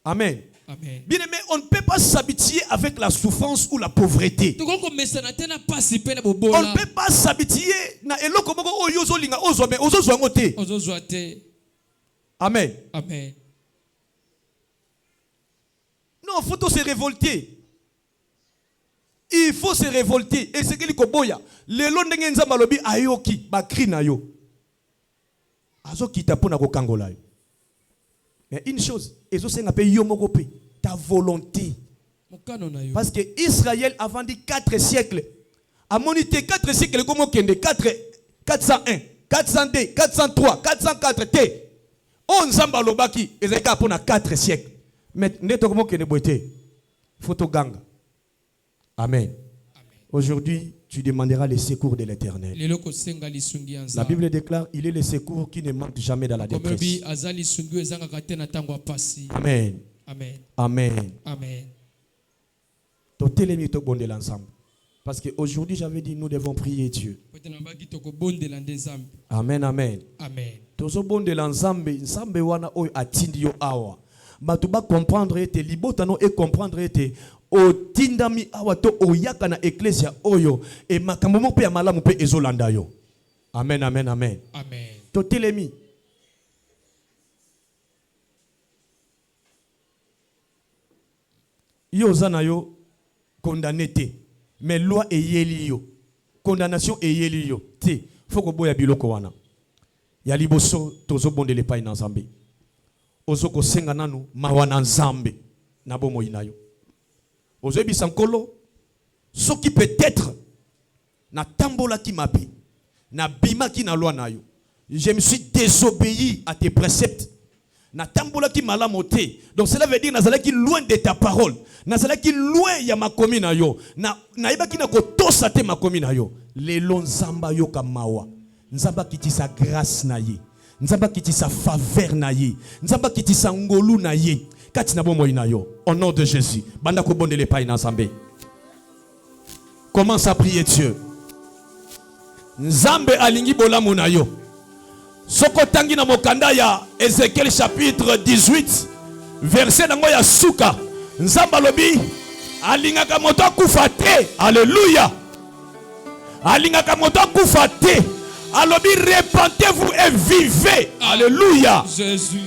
Amen. Amen. Bien aimé, on ne peut pas s'habituer avec la souffrance ou la pauvreté. On ne peut pas s'habituer na eloko moko o yozo linga ozo me ozo zwangote. Amen. Amen. Non, il faut se révolter. Il faut se révolter. Et c'est qu'il koboya. Le long de ngenza lobi ayoki ba cri na yo. Azo kita pona ko kangola yo. Mais une chose, ezo senga pe yo moko pe ta volonté. Parce que Israël a vendu 4 siècles. A monité 4 siècles comme kende 401, 402, 403, 404 té. On zamba lobaki ezeka pona 4 siècles. Mais neto comme kende boité. Photo ganga. Amen. Aujourd'hui, tu demanderas le secours de l'Éternel. La Bible déclare: il est le secours qui ne manque jamais dans la détresse. Amen. Amen. Amen. Amen. L'ensemble. Parce qu'aujourd'hui, j'avais dit, nous devons prier Dieu. Amen. Amen. Amen. Tozobonde l'ensemble, ensemble wana oy atindi yo awa. Batuba comprendre ete libotano et comprendre ete o tindami awato oyaka na ecclesia oyo e makambo mo pe malamu pe ezolanda yo. Amen, amen, amen. Amen. Totelemi. Yo zana yo condamné te, mais loi eyeli yo. Condamnation eyeli yo. Te, foko boya biloko wana. Ya liboso tozo bonde le pai na Nzambe. Ozoko senga nanu mawana Nzambe na bomo inayo. Ozobi sankolo, ce qui peut-être na tambola ki mabe, na bima ki na loi na yo. Je me suis désobéi à tes préceptes. Na tambola ki malamote. Donc cela veut dire nazala ki loin de ta parole. Nazala ki loin ya makomi na yo. Na iba ki na kotosa te makomi na yo. Lelo Nzamba yo kamawa. Nzamba ki ti sa grâce na ye. Nzamba ki ti sa faveur na ye. Nzamba ki ti sa ngolu na ye. Au nom de Jésus. Commence à prier Dieu. Nzambe alingi bolamu na yo. Soko tangi na mokanda ya Ézéchiel chapitre 18 verset nango ya suka. Nzamba lobi alingaka moto akufa te. Alléluia. Alingaka moto akufa te. Alobi repentez-vous et vivez. Alléluia. Jésus.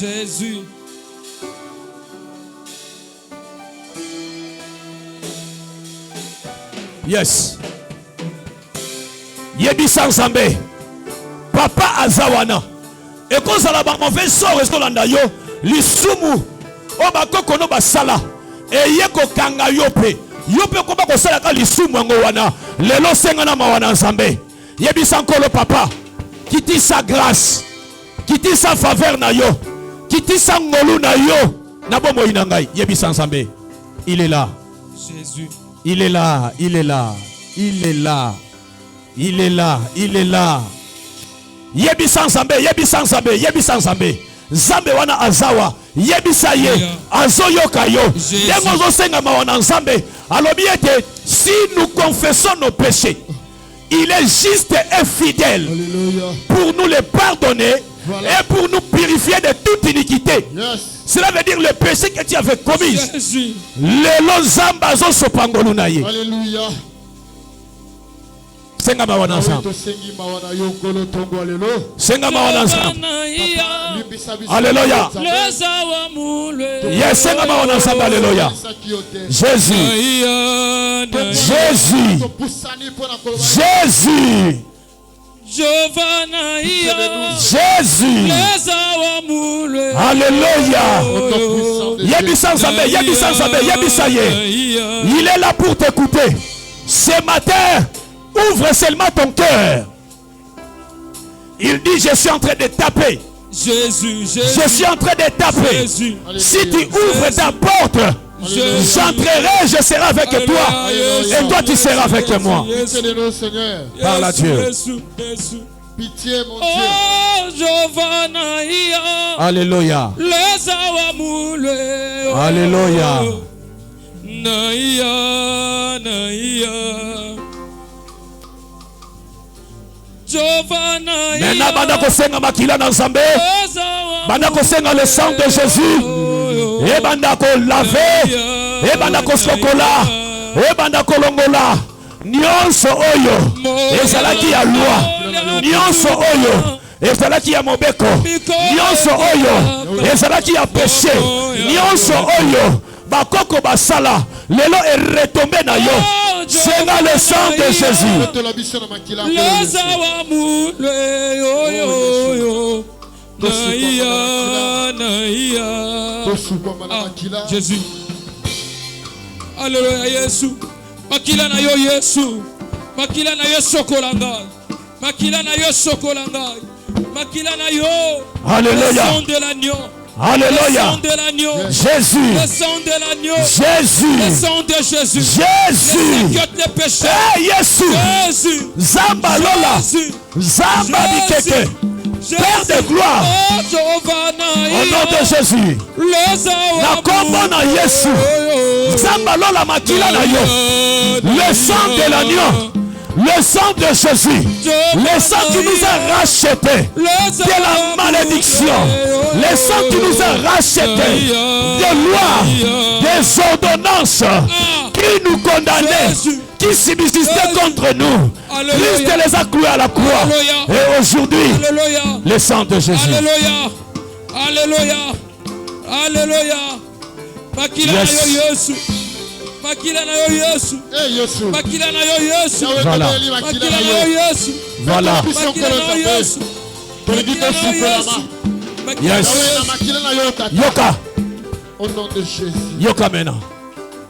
Jésus. Yes. Yebisa Nzambe. Papa azawana. Et quand ça la mauvais sort estolanda yo, lisumu oba kokono basala. Et yeko kanga yope. Yope ko ba ko sala ka lisumu ngo wana. Lelo senga na mawana Nzambe. Yebisa nkolo papa. Kiti sa grâce. Kiti sa faveur na yo. Kiti sa ngolu na yo. Na bomo inangai. Yebisa Nzambe. Il est là. Jésus. Il est là, il est là, il est là, il est là, il est là. Yebisa Nzambe, Yebisa Nzambe, Yebisa Nzambe. Nzambe wana azawa, Yebisa ye, azoyoka yo. Dengo zo senga mawana Nzambe. Alobi ete, si nous confessons nos péchés, il est juste et fidèle pour nous les pardonner et pour nous purifier de toute iniquité. Cela veut dire le péché que tu avais commis. Le lozamba zo sopangolu na ye. Alléluia. Senga mawana ensemble. Senga mawana ensemble. Alléluia. Yes, senga mawana ensemble. Alléluia. Jésus. Jésus. Jésus. Jésus. Alléluia. Yebisa Nzambe, Yebisa Nzambe, Yebisa ye. Il est là pour t'écouter. Ce matin, ouvre seulement ton cœur. Il dit, je suis en train de taper. Jésus, Jésus. Je suis en train de taper. Jésus. Si tu ouvres ta porte, j'entrerai, je serai avec toi. Et toi, tu seras avec moi. Parle à Dieu. Pitié, mon Dieu. Oh, Giovanna, Alléluia. Alléluia. Naïa, Naïa. Giovanna, maintenant, banda kosenga makila na Nzambe. Banda kosenga le sang de Jésus. Et banda ko laver. Et banda ko sokola. Et banda ko longola. Nyonso oyo ezalaki ya loi. Nyonso oyo ezalaki ya mobeko. Nyonso oyo ezalaki ya péché. Nyonso oyo bakoko basala lelo est retombé na yo. C'est dans le sang de Jésus. Jésus. Alléluia Yesu. Makila na yo Yesu. Makila na yo sokolanga. Makila na yo sokolanga. Makila na yo. Alléluia. Le sang de l'agneau. Alléluia. Le sang de l'agneau. Jésus. Le sang de l'agneau. Jésus. Le sang de Jésus. Jésus. Les péchés. Hey, Yesu. Jésus. Zamba Lola. Zamba Bikeke. Père de gloire. Au nom de Jésus. Na kombo na Yesu. Zamba Lola makila na yo. Le sang de l'agneau. Le sang de Jésus. Le sang qui nous a rachetés de la malédiction. Le sang qui nous a rachetés des lois, des ordonnances qui nous condamnaient, qui subsistaient contre nous. Christ les a cloués à la croix. Et aujourd'hui, le sang de Jésus. Alléluia. Alléluia. Alléluia. Makila na yo Yesu. Makila na yo Yesu. Makila na yo Yesu. Voilà. Makila na yo Yesu. Voilà. Makila na yo Yesu. Makila na yo Yesu. Yes. Yoka. Au nom de Jésus. Yoka maintenant.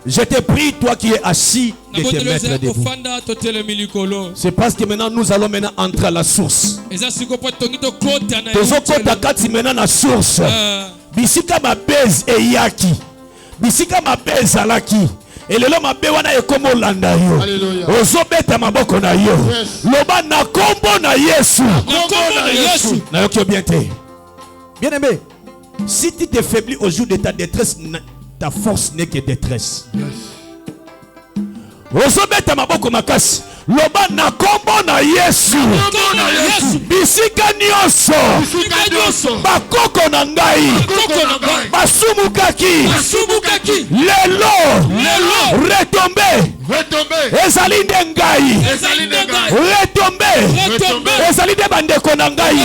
Je te prie, toi qui es assis, de te mettre debout. C'est parce que maintenant nous allons maintenant entrer à la source. Tozokota kati maintenant la source. Bisika mabez eyaki. Bisika mabez alaki. Et le mabe wana ekomo landa yo. Ozobeta maboko na yo. Loba na kombo na Yesu. Na yo bien te. Bien aimé, si tu te faiblis au jour de ta détresse, ta force n'est que détresse. Ozobeta maboko makasi. loba na kombo na Yesu bisika nyonso bakoko na ngai basumukaki lelo retombe ezali nde ngai retombe ezali nde bandeko na ngai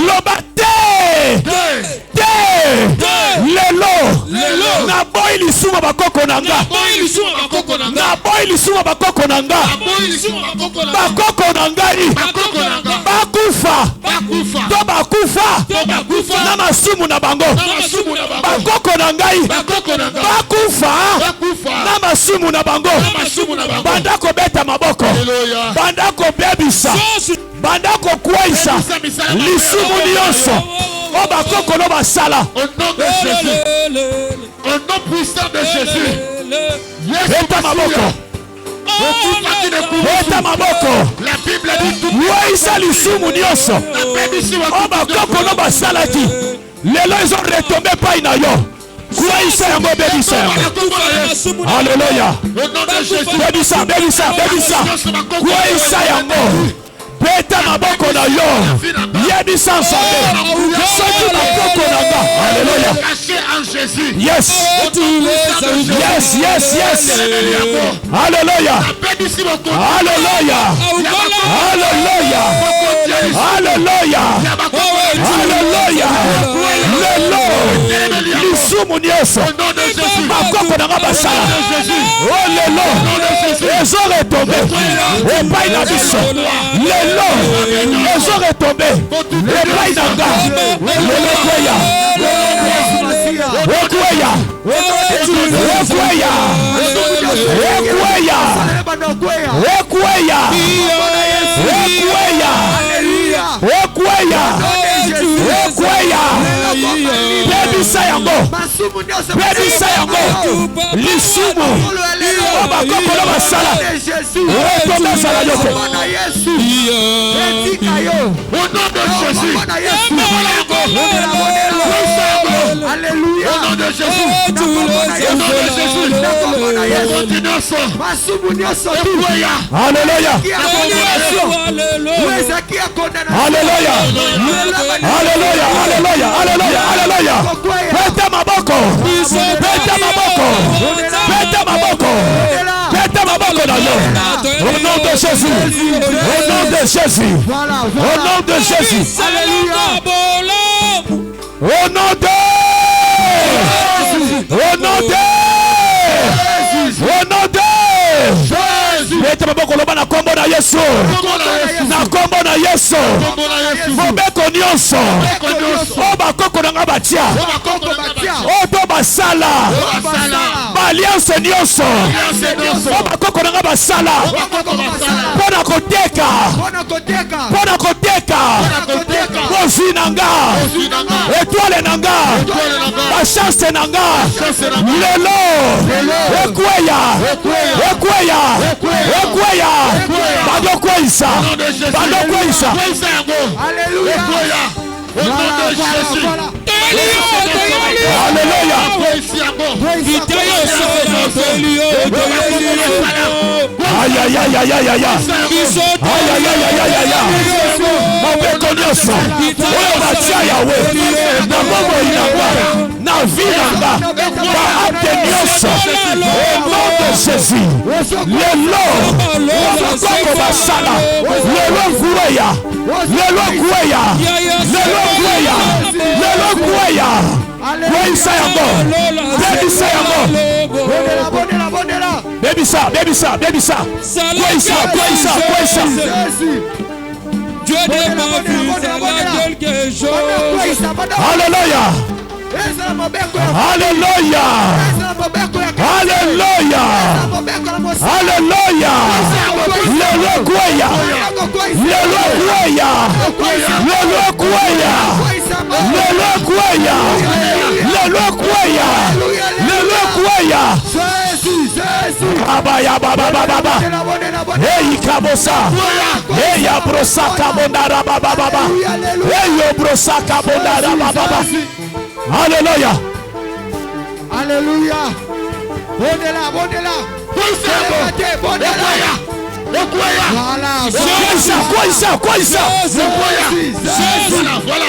loba te lelo naboyi lisumu bakoko na nga naboyi lisumu bakoko na nga bakoko na ngai bakufa to bakufa na masumu na bango bakoko na ngai bakufa na masumu na bango banda kobeta maboko banda kobebisa banda kokwaisa lisumu nyonso o bakoko no basala au nom puissant de Jésus. beta maboko beta maboko La Bible dit tout. waisa lisumu nyonso o bakoko no basalaki lelo ils ont retombé pai na yo kwaisa yango bebisa yango Alléluia bebisa kwaisa yango beta maboko na yo yebisa nzambe soki bakoko na nga Alléluia Caché en Jésus. yes Alléluia Alléluia Alléluia Alléluia lelo lisumu nyonso bakoko na nga basala o lelo ezoretombe epai na biso lelo ezoretombe epai na nga lelo bebisa yango lisumu o bakoko na basala retombe ezala yote Au nom de Jésus. Alléluia. Au nom de Jésus. Au nom de Jésus. Alléluia Alléluia beta maboko na yo au nom de Jésus au nom de Jésus au nom de beta maboko loba na kombo na Yesu na kombo na Yesu mobeko nyonso o bakoko na nga batia o to basala balianse nyonso o bakoko na nga basala mpona koteka kozwi na nga etwale na nga bachance na nga lelo ekweya bandokweyisa Alléluia. Au nom de Jésus. Alléluia mobeko nyonso oyo batia yawe na bomoi na nga na vi na nga baakte nyonso au nom de Jésus lelo bakoko basala lelo kweya kweyisa yango bebisa yango bebisa kweyisa Dieu de ma vie, c'est là quelque chose. Alléluia. Alléluia. Alléluia. Alléluia. Abaya baba baba. Hey kabosa. Hey abrosa kabondara baba baba. Hey obrosa kabondara baba baba. Alléluia. Alléluia. Bondela. Voilà. Quoi ça? Voilà.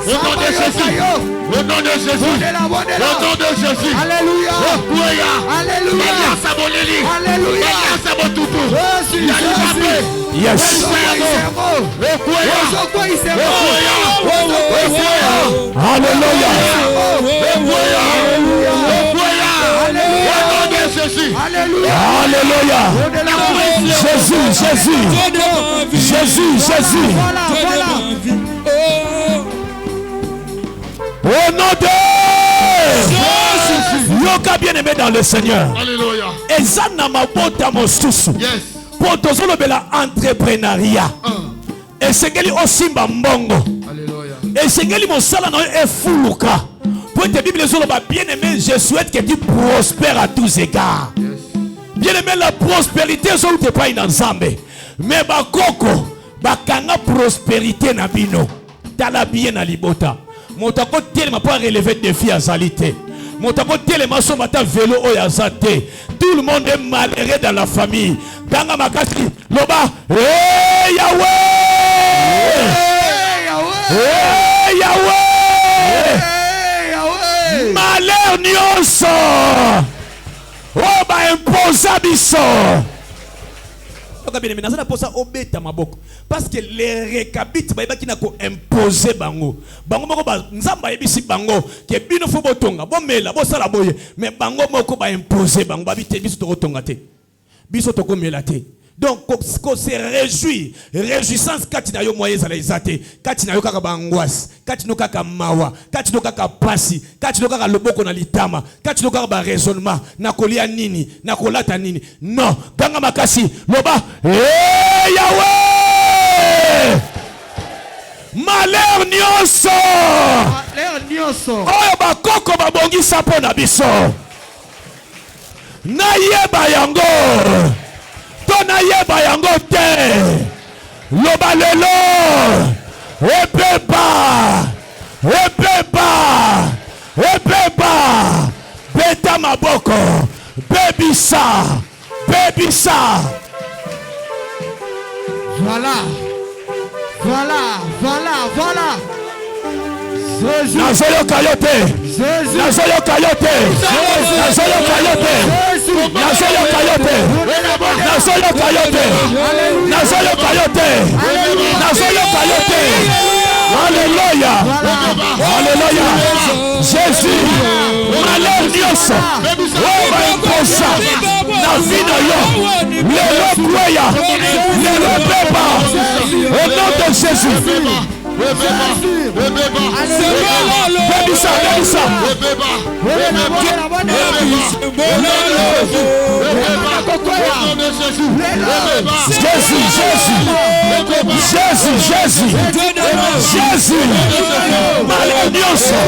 Au nom de Jésus. Au nom de Jésus. Au nom de Jésus. Alléluia. Alléluia. Alléluia. Yes. Alléluia. Jésus. Au nom de Yoka bien-aimé dans le Seigneur. Alléluia. Et ça n'a pas bota mosusu. Yes. Pour tous bela entrepreneuriat. Et c'est qu'elle aussi mbongo. Alléluia. Et c'est qu'elle mosala no e fuluka. Pour te Bible bien-aimé, je souhaite que tu prospères à tous égards. Yes. Bien-aimé, la prospérité n'est pas une ensemble. Mais bakoko bakanga prospérité na bino. Tala bien na libota. Motako tellement pas relever défi à salité. Motako tellement son matin vélo au yazate. Tout le monde est malheureux dans la famille. Danga makasi loba. Hey Yahweh! Hey Yahweh! Malheur nyonso. Oh ba imposa biso. Parce que les récabites qui n'a imposé bango moko ba nzamba yebisi bango ke bino fo botonga bomela bosala boye mais bango moko ba imposer bango ba bite biso to tonga te biso to komela te. Donc qu'on se réjouit, réjouissance katina yo moyens ala izate, katina yo kaka bangwas, katina kaka mawa, katina kaka pasi, katina kaka loboko na litama, katina kaka ba raisonnement, na kolia nini, na kolata nini. Non, ganga makasi, loba, hey Yahweh! Malheur nyonso! Oyo ba koko ba bongi sapo na biso. Na yeba yango. Tona yeba yango te. Loba lelo. Ebeba. Beta maboko. Bebisa. Voilà. Nazoyo kayote. Alléluia. Jésus. Malheur nyonso. Oba imposa. Na vida yo. Lelo kweya. Lelo beba. Au nom de Jésus. Jésus. Malheureusement.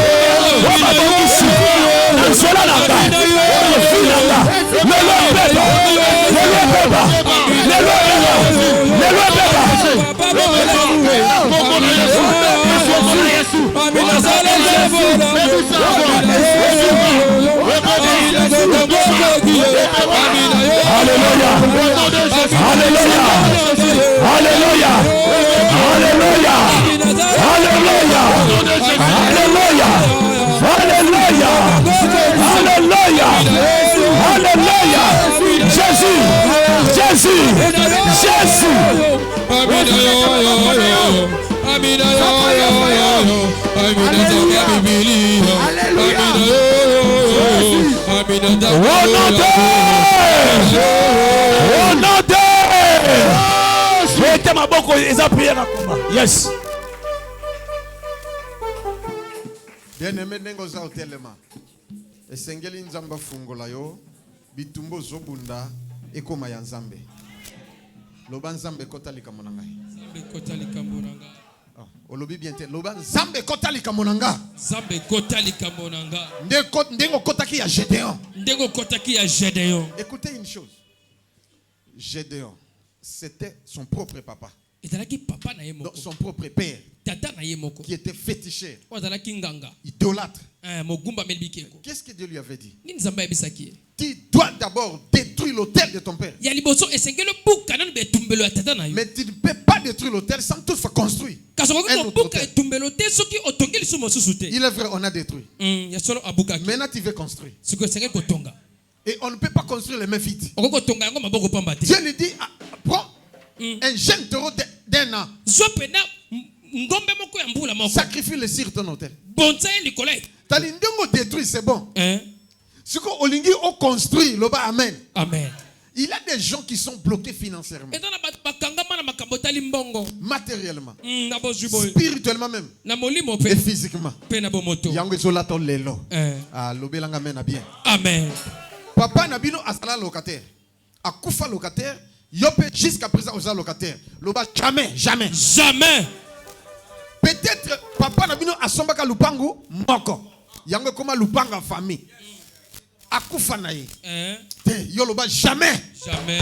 Yes. Bien-aimé nengo za hotelema. Esengeli nzamba fungola yo bitumbo zobunda ekoma ya nzambe. Loba nzambe kotalika monanga. Nzambe kotalika monanga. Olobi bien te loba nzambe kotalika monanga. Nzambe kotalika monanga. Ndengo kotaki ya Gédéon. Ndengo kotaki ya Gédéon. Écoutez une chose. Gédéon, c'était son propre papa. Donc son propre père. Qui était féticheur. Idolâtre. Qu'est-ce que Dieu lui avait dit? Tu dois d'abord détruire détruire l'autel de ton père. Mais tu ne peux pas détruire l'autel sans toutefois construire. Il est vrai, on a détruit. Maintenant, tu veux construire. Et on ne peut pas construire les mains vides. Dieu lui dit, prends un jeune taureau d'un an. Sacrifie-le sur ton autel. T'as dit, détruire, c'est bon. Ce qu'on a construit, amen. Amen. Il y a des gens qui sont bloqués financièrement, matériellement, spirituellement même, et physiquement. Amen. Papa Nabino a locataire. A Koufa locataire. Yopé jusqu'à présent aux locataires. Jamais, jamais. Jamais. Peut-être papa Nabino a sombaka lupangu moko. Yango koma lupanga famille. A Koufa naye. Yoloba jamais. Jamais.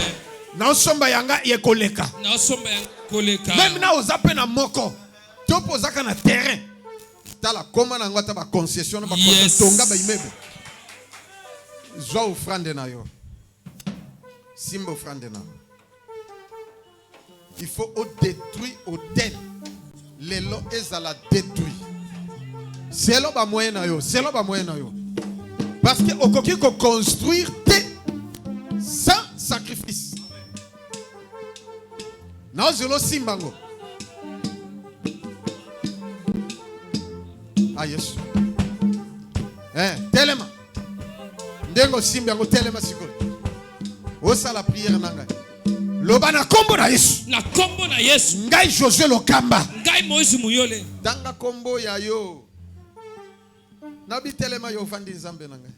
Na somba yanga yekoleka. Na somba yanga koleka. Même na ozape na moko. Topo zaka na terrain. Tala koma na ngata ba concession na ba tonga ba immeuble. Joa offrande na yo. Simba offrande na. Il faut détruire l'autel. Les lots à la détruire. C'est là ba moyen na yo. C'est là ba moyen na yo. Parce que au coquille qu'on construire sans sacrifice. Na zolo simbango. Ah yes. Tellement. Ndengo simbango tellement siko. Osa la prière nanga. Loba na kombo na Yesu. Na kombo na Yesu. Ngai Josué Lokamba. Ngai Moïse Muyole. Danga kombo ya yo. Nabi telema yo fandi nzambe na ngai.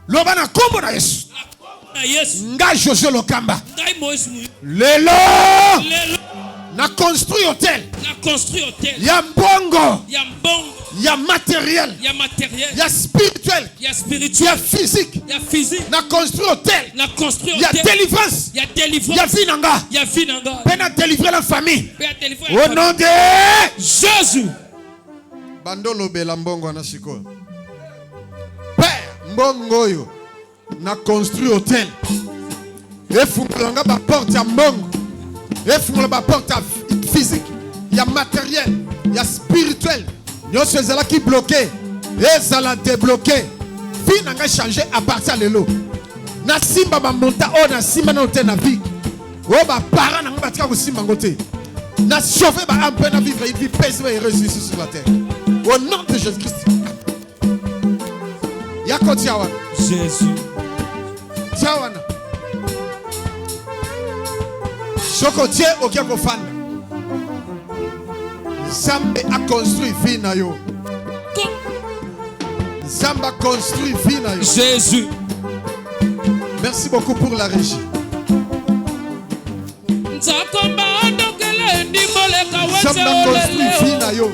Loba na kombo na Yesu. Na kombo na Yesu. Ngai Josué Lokamba. Ngai Moïse Muyole. Lelo. Na construit hôtel. Na construit hôtel. Ya mbongo. Ya mbongo. Ya matériel. Ya matériel. Ya spirituel. Ya spirituel. Ya physique. Ya physique. Na construit hôtel. Na construit hôtel. Ya délivrance. Ya délivrance. Ya finanga. Ya finanga. Pena délivrer la famille. Pena délivrer la famille. Au nom de Jésus. Bandolo bela mbongo na siko. Père mbongo yo. Na construit hôtel. Et fungulanga ba porte ya mbongo. Et fungulanga ba porte physique. Ya matériel. Ya spirituel. Nous sommes là qui bloqué. Et ça l'a débloqué. Vie n'a pas changé à partir de l'eau. Na simba ba monta o na simba na ote na vie. O ba para na ba tika ko simba ngote. Na sauver ba un peu na vivre une vie paisible et heureuse sur la terre. Au nom de Jésus-Christ. Yako tiawa. Jésus. Tiawa na. Soko tie okiako fan. Zamba a construit vie na yo. Zamba construit vie na yo. Jésus. Merci beaucoup pour la régie. Zamba construit vie na yo.